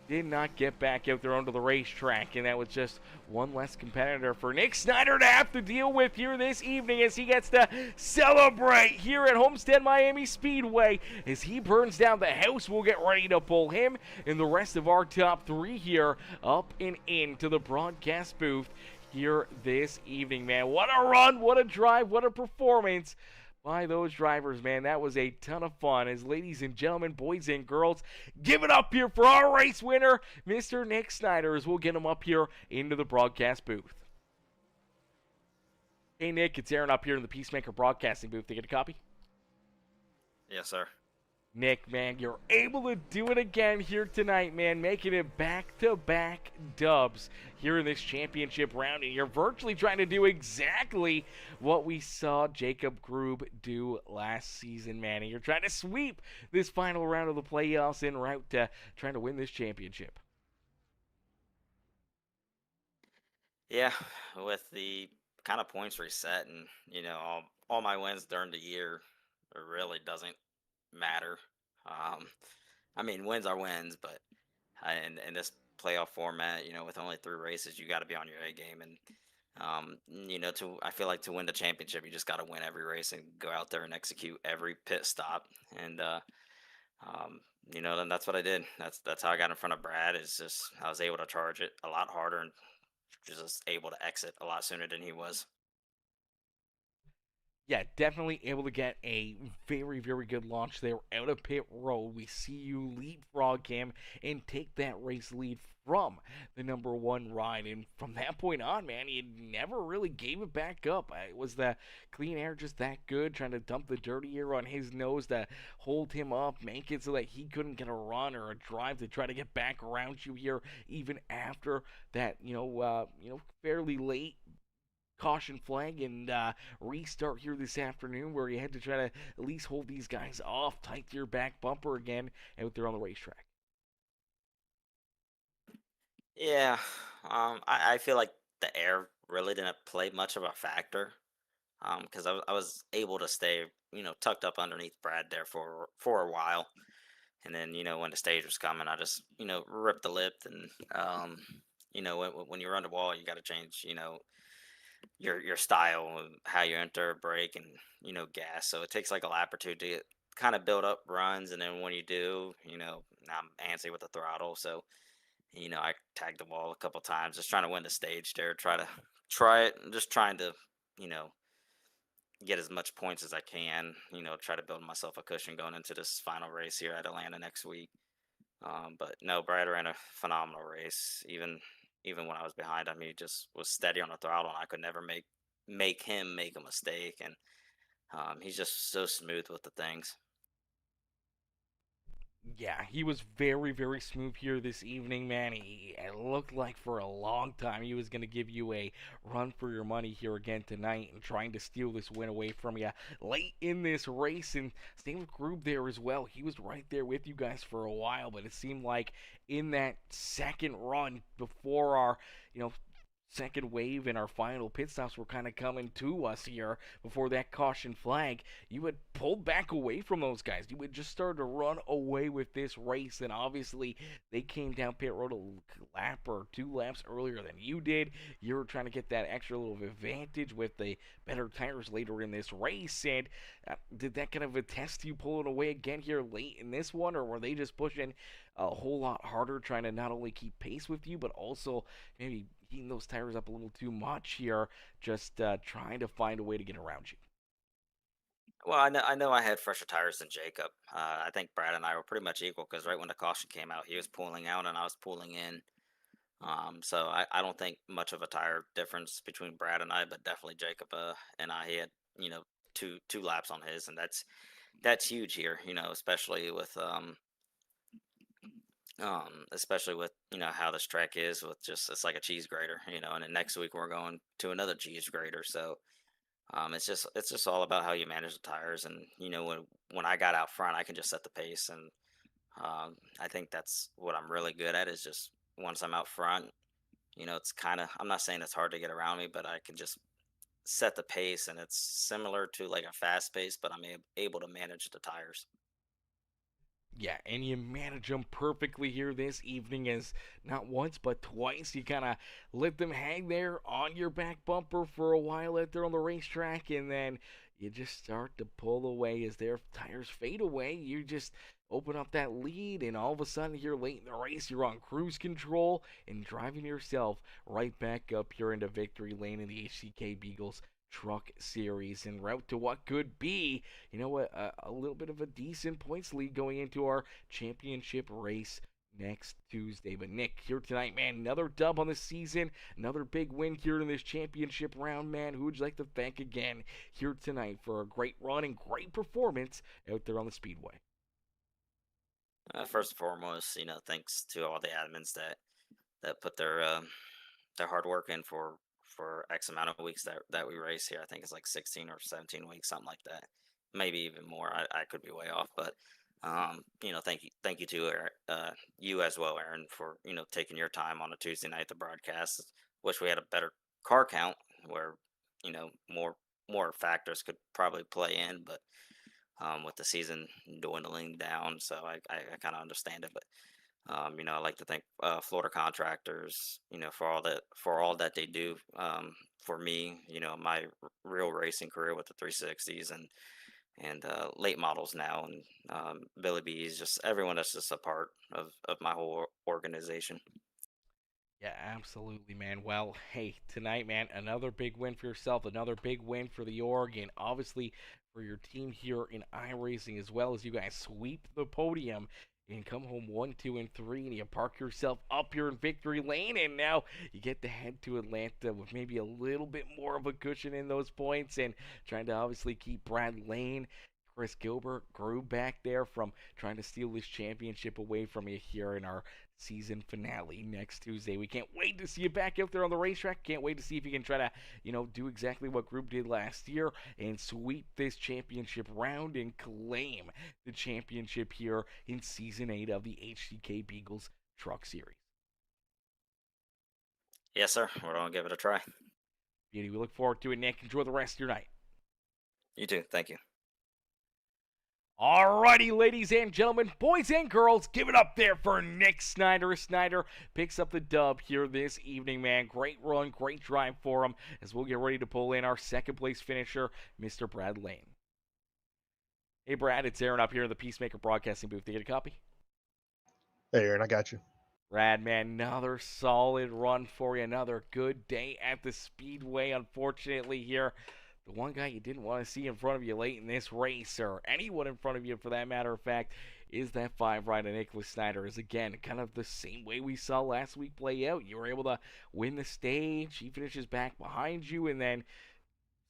did not get back out there onto the racetrack, and that was just one less competitor for Nick Snyder to have to deal with here this evening as he gets to celebrate here at Homestead-Miami Speedway. As he burns down the house, we'll get ready to pull him and the rest of our top 3 here up and into the broadcast booth here this evening, man. What a run, what a drive, what a performance by those drivers, man. That was a ton of fun. As ladies and gentlemen, boys and girls, give it up here for our race winner, Mr. Nick Snyder, as we'll get him up here into the broadcast booth. Hey, Nick, it's Aaron up here in the Peacemaker broadcasting booth. To get a copy? Yes, sir. Nick, man, you're able to do it again here tonight, man, making it back-to-back dubs here in this championship round, and you're virtually trying to do exactly what we saw Jacob Grube do last season, man, and you're trying to sweep this final round of the playoffs en route to trying to win this championship. Yeah, with the kind of points reset and, all my wins during the year, it really doesn't matter. Wins are wins, but in this playoff format, with only 3 races, you got to be on your A game, and I feel like to win the championship, you just got to win every race and go out there and execute every pit stop, and then that's what I did. That's how I got in front of Brad. Is just I was able to charge it a lot harder and just able to exit a lot sooner than he was. Yeah, definitely able to get a very, very good launch there out of pit road. We see you leapfrog him and take that race lead from the number one ride. And from that point on, man, he never really gave it back up. Was the clean air just that good, trying to dump the dirty air on his nose to hold him up, make it so that he couldn't get a run or a drive to try to get back around you here, even after that, fairly late caution flag and restart here this afternoon where you had to try to at least hold these guys off tight to your back bumper again out there on the racetrack. Yeah, I feel like the air really didn't play much of a factor. Because I was able to stay, tucked up underneath Brad there for a while, and then when the stage was coming, I just ripped the lip, and when you run the wall, you got to change, your style of how you enter, brake, and gas. So it takes like a lap or two to kind of build up runs, and then when you do, I'm antsy with the throttle, so I tagged the wall a couple times, just trying to win the stage there, try it, just trying to you know get as much points as I can, try to build myself a cushion going into this final race here at Atlanta next week. But no, Brad ran a phenomenal race. Even when I was behind him, he just was steady on the throttle, and I could never make him make a mistake. And he's just so smooth with the things. Yeah, he was very, very smooth here this evening, man. It looked like for a long time he was going to give you a run for your money here again tonight and trying to steal this win away from you late in this race. And same with Grube there as well. He was right there with you guys for a while, but it seemed like in that second run before our, second wave and our final pit stops were kind of coming to us here before that caution flag, you had pulled back away from those guys. You had just started to run away with this race, and obviously they came down pit road a lap or two laps earlier than you did. You were trying to get that extra little advantage with the better tires later in this race, and did that kind of attest you pulling away again here late in this one, or were they just pushing a whole lot harder, trying to not only keep pace with you, but also maybe heating those tires up a little too much here, just trying to find a way to get around you? Well, I know I had fresher tires than Jacob. I think Brad and I were pretty much equal because right when the caution came out, he was pulling out and I was pulling in. So I don't think much of a tire difference between Brad and I, but definitely Jacob and I, he had two laps on his, and that's huge here. Especially with how this track is, with just it's like a cheese grater, and then next week we're going to another cheese grater. So it's just all about how you manage the tires, and when I got out front, I can just set the pace, and I think that's what I'm really good at, is just once I'm out front, it's kind of, I'm not saying it's hard to get around me, but I can just set the pace, and it's similar to like a fast pace, but I'm able to manage the tires. Yeah, and you manage them perfectly here this evening, as not once but twice you kind of let them hang there on your back bumper for a while out there on the racetrack, and then you just start to pull away as their tires fade away. You just open up that lead, and all of a sudden here late in the race, you're on cruise control and driving yourself right back up here into victory lane in the HCK Beagles Truck Series en route to what could be, a little bit of a decent points lead going into our championship race next Tuesday. But Nick, here tonight, man, another dub on the season, another big win here in this championship round, man. Who would you like to thank again here tonight for a great run and great performance out there on the Speedway? First and foremost, thanks to all the admins that put their hard work in for X amount of weeks that we race here. I think it's like 16 or 17 weeks, something like that. Maybe even more. I could be way off, but thank you to you as well, Aaron, for taking your time on a Tuesday night to broadcast. Wish we had a better car count where more factors could probably play in, but with the season dwindling down, so I kind of understand it, but I'd like to thank Florida contractors, for all that they do for me, my real racing career with the 360s and late models now, and Billy B's, just everyone that's just a part of my whole organization. Yeah, absolutely, man. Well, hey, tonight, man, another big win for yourself, another big win for the Oregon, obviously for your team here in iRacing as well as you guys sweep the podium and come home 1, 2, and 3, and you park yourself up here in victory lane, and now you get to head to Atlanta with maybe a little bit more of a cushion in those points, and trying to obviously keep Brad Lane. Chris Gilbert grew back there from trying to steal this championship away from you here in our season finale next Tuesday. We can't wait to see you back out there on the racetrack. Can't wait to see if you can try to, do exactly what Group did last year and sweep this championship round and claim the championship here in Season 8 of the HCK Beagles Truck Series. Yes, sir. We're gonna give it a try. Beauty, we look forward to it, Nick. Enjoy the rest of your night. You too. Thank you. Alrighty, ladies and gentlemen, boys and girls, give it up there for Nick Snyder. Snyder picks up the dub here this evening, man. Great run, great drive for him as we'll get ready to pull in our second place finisher, Mr. Brad Lane. Hey, Brad, it's Aaron up here in the Peacemaker broadcasting booth. Did you get a copy? Hey, Aaron, I got you. Brad, man, another solid run for you. Another good day at the Speedway. Unfortunately, here, the one guy you didn't want to see in front of you late in this race, or anyone in front of you for that matter of fact, is that 5 rider Nicholas Snyder. Is again kind of the same way we saw last week play out. You were able to win the stage. He finishes back behind you, and then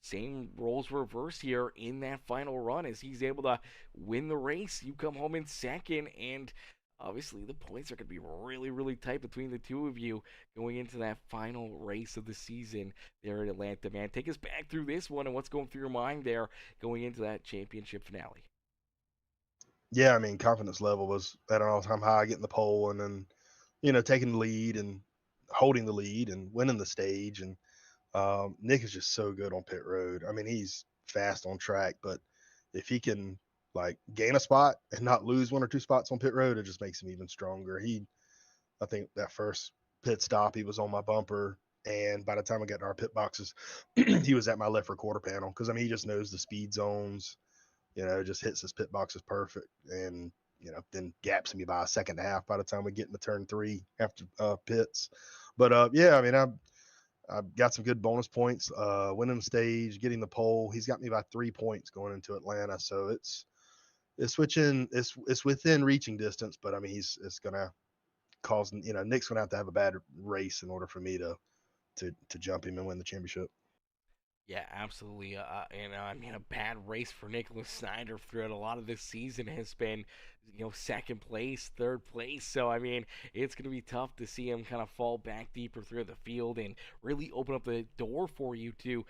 same roles reverse here in that final run as he's able to win the race. You come home in second, and obviously the points are going to be really, really tight between the two of you going into that final race of the season there at Atlanta, man. Take us back through this one and what's going through your mind there going into that championship finale. Yeah, I mean, confidence level was at an all-time high, getting the pole and then, taking the lead and holding the lead and winning the stage. And Nick is just so good on pit road. I mean, he's fast on track, but if he can like gain a spot and not lose 1 or 2 spots on pit road, it just makes him even stronger. I think that first pit stop, he was on my bumper. And by the time I got to our pit boxes, he was at my left rear quarter panel. Cause I mean, he just knows the speed zones, just hits his pit boxes perfect. And, then gaps me by a second and a half by the time we get into turn 3 after pits. But yeah, I mean, I've got some good bonus points, winning the stage, getting the pole. He's got me by 3 points going into Atlanta. So it's within reaching distance, but I mean, it's going to cause, Nick's going to have a bad race in order for me to jump him and win the championship. Yeah, absolutely. I mean, a bad race for Nicholas Snyder throughout a lot of this season has been, second place, third place. So, I mean, it's going to be tough to see him kind of fall back deeper through the field and really open up the door for you to,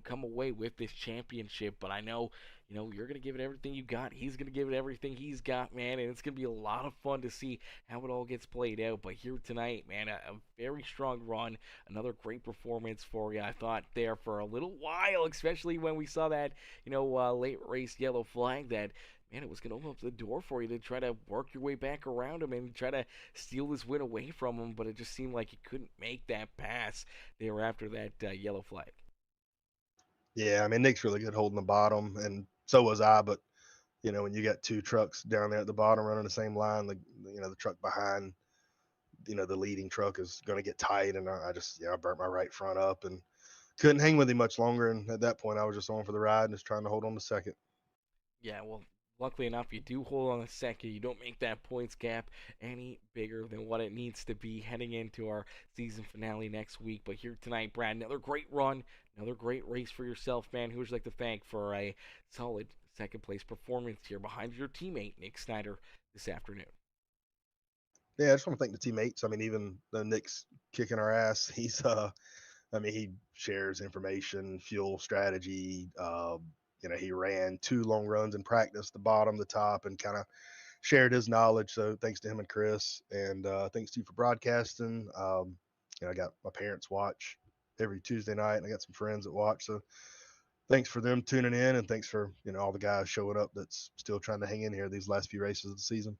come away with this championship. But I know, you're going to give it everything you got. He's going to give it everything he's got, man. And it's going to be a lot of fun to see how it all gets played out. But here tonight, man, a very strong run. Another great performance for you. I thought there for a little while, especially when we saw that, late race yellow flag, that, man, it was going to open up the door for you to try to work your way back around him and try to steal this win away from him. But it just seemed like you couldn't make that pass there after that yellow flag. Yeah, I mean, Nick's really good holding the bottom, and so was I. But when you got 2 trucks down there at the bottom running the same line, the truck behind, the leading truck is going to get tight, and I burnt my right front up and couldn't hang with him much longer. And at that point, I was just on for the ride and just trying to hold on to second. Yeah, well, luckily enough, you do hold on a second. You don't make that points gap any bigger than what it needs to be heading into our season finale next week. But here tonight, Brad, another great run, another great race for yourself, man. Who would you like to thank for a solid second place performance here behind your teammate, Nick Snyder, this afternoon? Yeah, I just want to thank the teammates. I mean, even though Nick's kicking our ass, he shares information, fuel strategy. He ran 2 long runs in practice, the bottom, the top, and kind of shared his knowledge. So thanks to him and Chris, and thanks to you for broadcasting. I got my parents watch every Tuesday night, and I got some friends that watch. So thanks for them tuning in, and thanks for all the guys showing up that's still trying to hang in here these last few races of the season.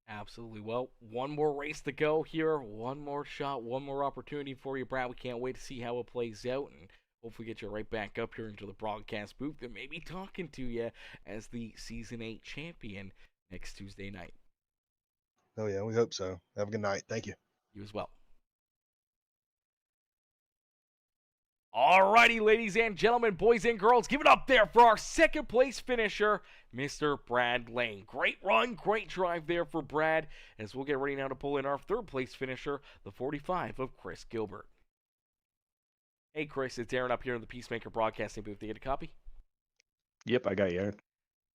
Absolutely. Well, one more race to go here. One more shot, one more opportunity for you, Brad. We can't wait to see how it plays out and hopefully get you right back up here into the broadcast booth and maybe talking to you as the Season 8 champion next Tuesday night. Oh, yeah, we hope so. Have a good night. Thank you. You as well. Alrighty, ladies and gentlemen, boys and girls, give it up there for our second place finisher, Mr. Brad Lane. Great run, great drive there for Brad, as we'll get ready now to pull in our third place finisher, the 45 of Chris Gilbert. Hey, Chris, it's Aaron up here in the Peacemaker broadcasting booth. Did you get a copy? Yep, I got you, Aaron.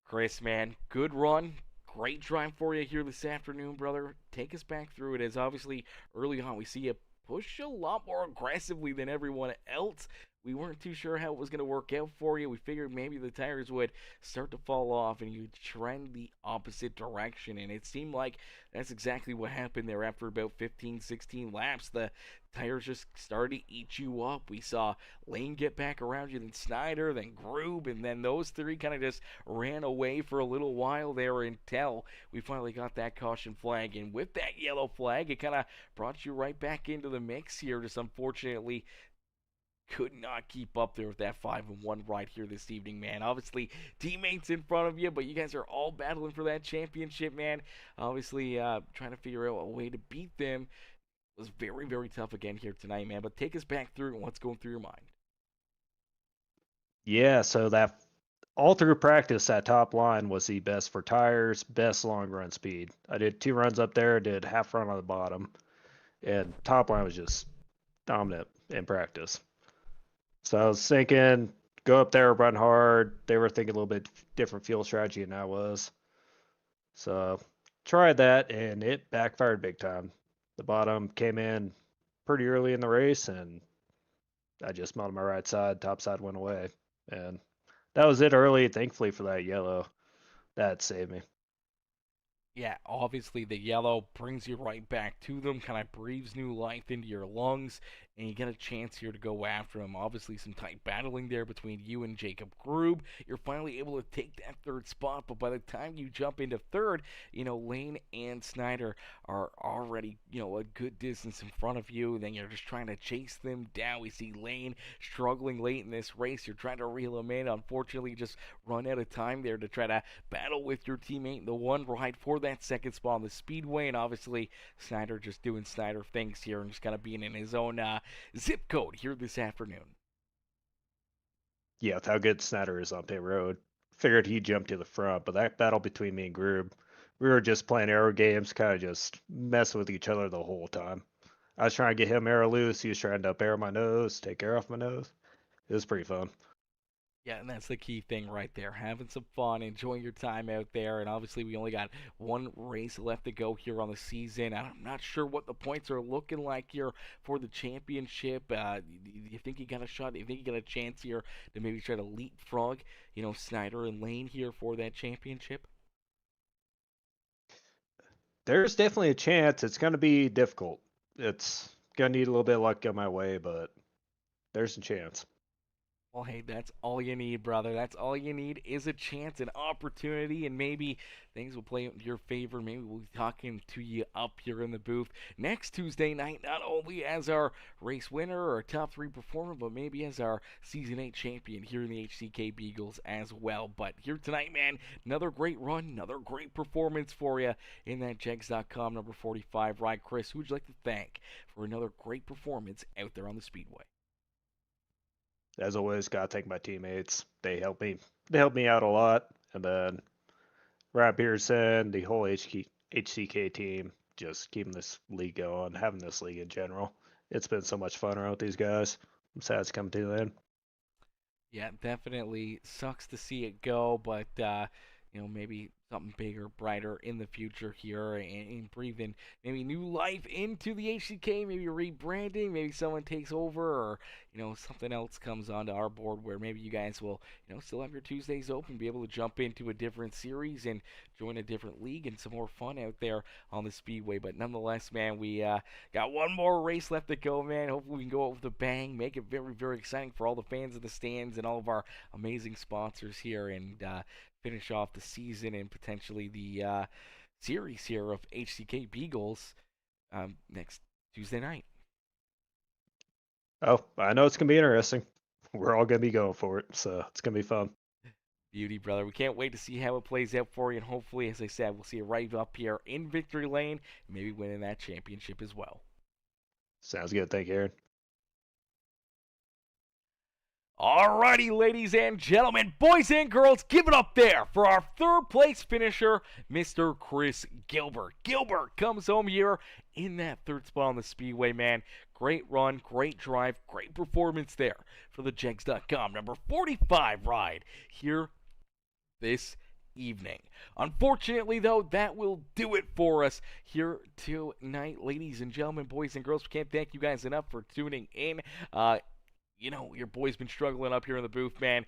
Chris, man, good run. Great drive for you here this afternoon, brother. Take us back through it, as obviously early on we see you push a lot more aggressively than everyone else. We weren't too sure how it was going to work out for you. We figured maybe the tires would start to fall off and you'd trend the opposite direction. And it seemed like that's exactly what happened there after about 15, 16 laps. The tires just started to eat you up. We saw Lane get back around you, then Snyder, then Groob, and then those three kind of just ran away for a little while there until we finally got that caution flag. And with that yellow flag, it kind of brought you right back into the mix here. Just unfortunately could not keep up there with that 5-1 ride here this evening, man. Obviously, teammates in front of you, but you guys are all battling for that championship, man. Obviously, trying to figure out a way to beat them was very, very tough again here tonight, man. But take us back through and what's going through your mind. Yeah, so that all through practice, that top line was the best for tires, best long run speed. I did 2 runs up there, did half run on the bottom, and top line was just dominant in practice. So I was thinking, go up there, run hard. They were thinking a little bit different fuel strategy than I was. So tried that, and it backfired big time. The bottom came in pretty early in the race, and I just mounted my right side, top side went away. And that was it early, thankfully for that yellow. That saved me. Yeah, obviously the yellow brings you right back to them, kind of breathes new life into your lungs, and you get a chance here to go after them. Obviously some tight battling there between you and Jacob Groob. You're finally able to take that third spot, but by the time you jump into third, Lane and Snyder are already, a good distance in front of you. Then you're just trying to chase them down. We see Lane struggling late in this race. You're trying to reel him in. Unfortunately, just run out of time there to try to battle with your teammate in the one ride for that second spot on the Speedway. And obviously, Snyder just doing Snyder things here and just kind of being in his own zip code here this afternoon. Yeah, with how good Snyder is on pit road. Figured he'd jump to the front, but that battle between me and Groob, we were just playing aero games, kind of just messing with each other the whole time. I was trying to get him aero loose. He was trying to up air my nose, take air off my nose. It was pretty fun. Yeah, and that's the key thing right there. Having some fun, enjoying your time out there. And obviously, we only got one race left to go here on the season. I'm not sure what the points are looking like here for the championship. You think you got a shot? Do you think you got a chance here to maybe try to leapfrog, Snyder and Lane here for that championship? There's definitely a chance. It's going to be difficult. It's going to need a little bit of luck on my way, but there's a chance. Well, hey, that's all you need, brother. That's all you need is a chance, an opportunity, and maybe things will play in your favor. Maybe we'll be talking to you up here in the booth next Tuesday night, not only as our race winner or top 3 performer, but maybe as our Season 8 champion here in the HCK Beagles as well. But here tonight, man, another great run, another great performance for you in that Jegs.com number 45 ride. Chris, who would you like to thank for another great performance out there on the Speedway? As always, gotta thank my teammates. They help me. They help me out a lot. And then Ryan Pearson, the whole HCK team, just keeping this league going, having this league in general. It's been so much fun around with these guys. I'm sad it's coming to the end. Yeah, definitely sucks to see it go, but maybe something bigger, brighter in the future here, and breathing maybe new life into the HCK, maybe rebranding, maybe someone takes over, or something else comes onto our board where maybe you guys will still have your Tuesdays open, be able to jump into a different series and join a different league and some more fun out there on the Speedway. But nonetheless, man, we got one more race left to go, man. Hopefully we can go out with a bang, make it very, very exciting for all the fans of the stands and all of our amazing sponsors here, and finish off the season and potentially the series here of HCK Beagles next Tuesday night. Oh, I know it's going to be interesting. We're all going to be going for it, so it's going to be fun. Beauty, brother. We can't wait to see how it plays out for you, and hopefully, as I said, we'll see you right up here in victory lane, and maybe winning that championship as well. Sounds good. Thank you, Aaron. Alrighty, ladies and gentlemen, boys and girls, give it up there for our third place finisher, Mr. Chris Gilbert. Gilbert comes home here in that third spot on the Speedway, man. Great run, great drive, great performance there for the Jegs.com number 45 ride here this evening. Unfortunately, though, that will do it for us here tonight, ladies and gentlemen, boys and girls. We can't thank you guys enough for tuning in. You know, your boy's been struggling up here in the booth, man.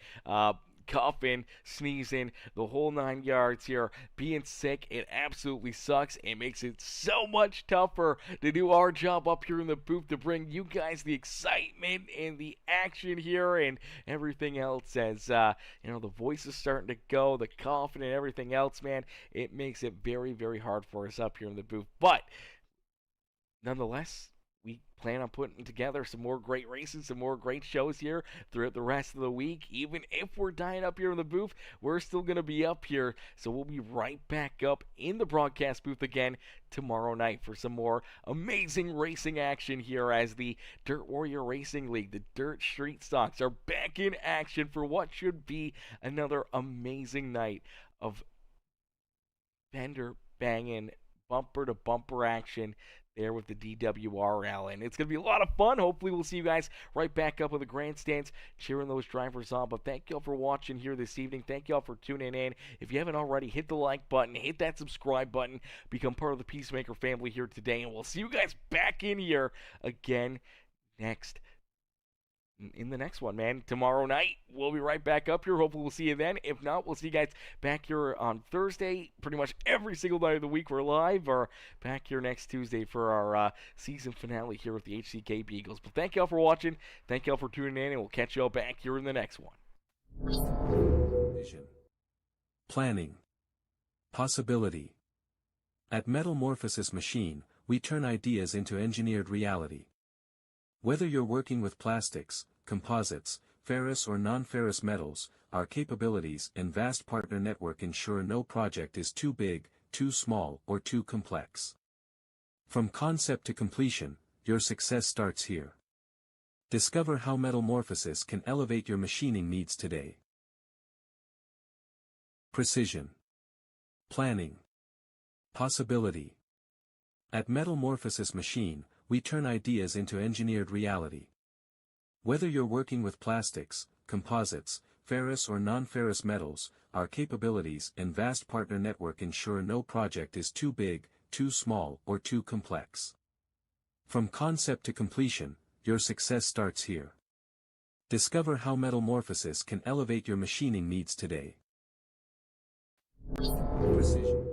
Coughing, sneezing, the whole 9 yards here. Being sick, it absolutely sucks. It makes it so much tougher to do our job up here in the booth to bring you guys the excitement and the action here and everything else. As, you know, the voice is starting to go, the coughing and everything else, man. It makes it very, very hard for us up here in the booth. But, nonetheless, we plan on putting together some more great races, some more great shows here throughout the rest of the week. Even if we're dying up here in the booth, we're still going to be up here. So we'll be right back up in the broadcast booth again tomorrow night for some more amazing racing action here as the Dirt Warrior Racing League, the Dirt Street Stocks, are back in action for what should be another amazing night of fender banging, bumper to bumper action there with the DWRL, and it's going to be a lot of fun. Hopefully we'll see you guys right back up in the grandstands cheering those drivers on. But thank y'all for watching here this evening. Thank y'all for tuning in. If you haven't already, hit the like button, hit that subscribe button, become part of the Peacemaker family here today, and we'll see you guys back in here again in the next one, man. Tomorrow night, we'll be right back up here. Hopefully we'll see you then. If not, we'll see you guys back here on Thursday. Pretty much every single night of the week we're live, or back here next Tuesday for our season finale here with the HCK Beagles. But thank y'all for watching. Thank y'all for tuning in, and we'll catch y'all back here in the next one. Vision. Planning. Possibility. At Morphosis Machine, we turn ideas into engineered reality. Whether you're working with plastics, composites, ferrous or non-ferrous metals, our capabilities and vast partner network ensure no project is too big, too small, or too complex. From concept to completion, your success starts here. Discover how Morphosis can elevate your machining needs today. Precision. Planning. Possibility. At Morphosis Machine, we turn ideas into engineered reality. Whether you're working with plastics, composites, ferrous or non-ferrous metals, our capabilities and vast partner network ensure no project is too big, too small, or too complex. From concept to completion, your success starts here. Discover how Morphosis can elevate your machining needs today. Precision.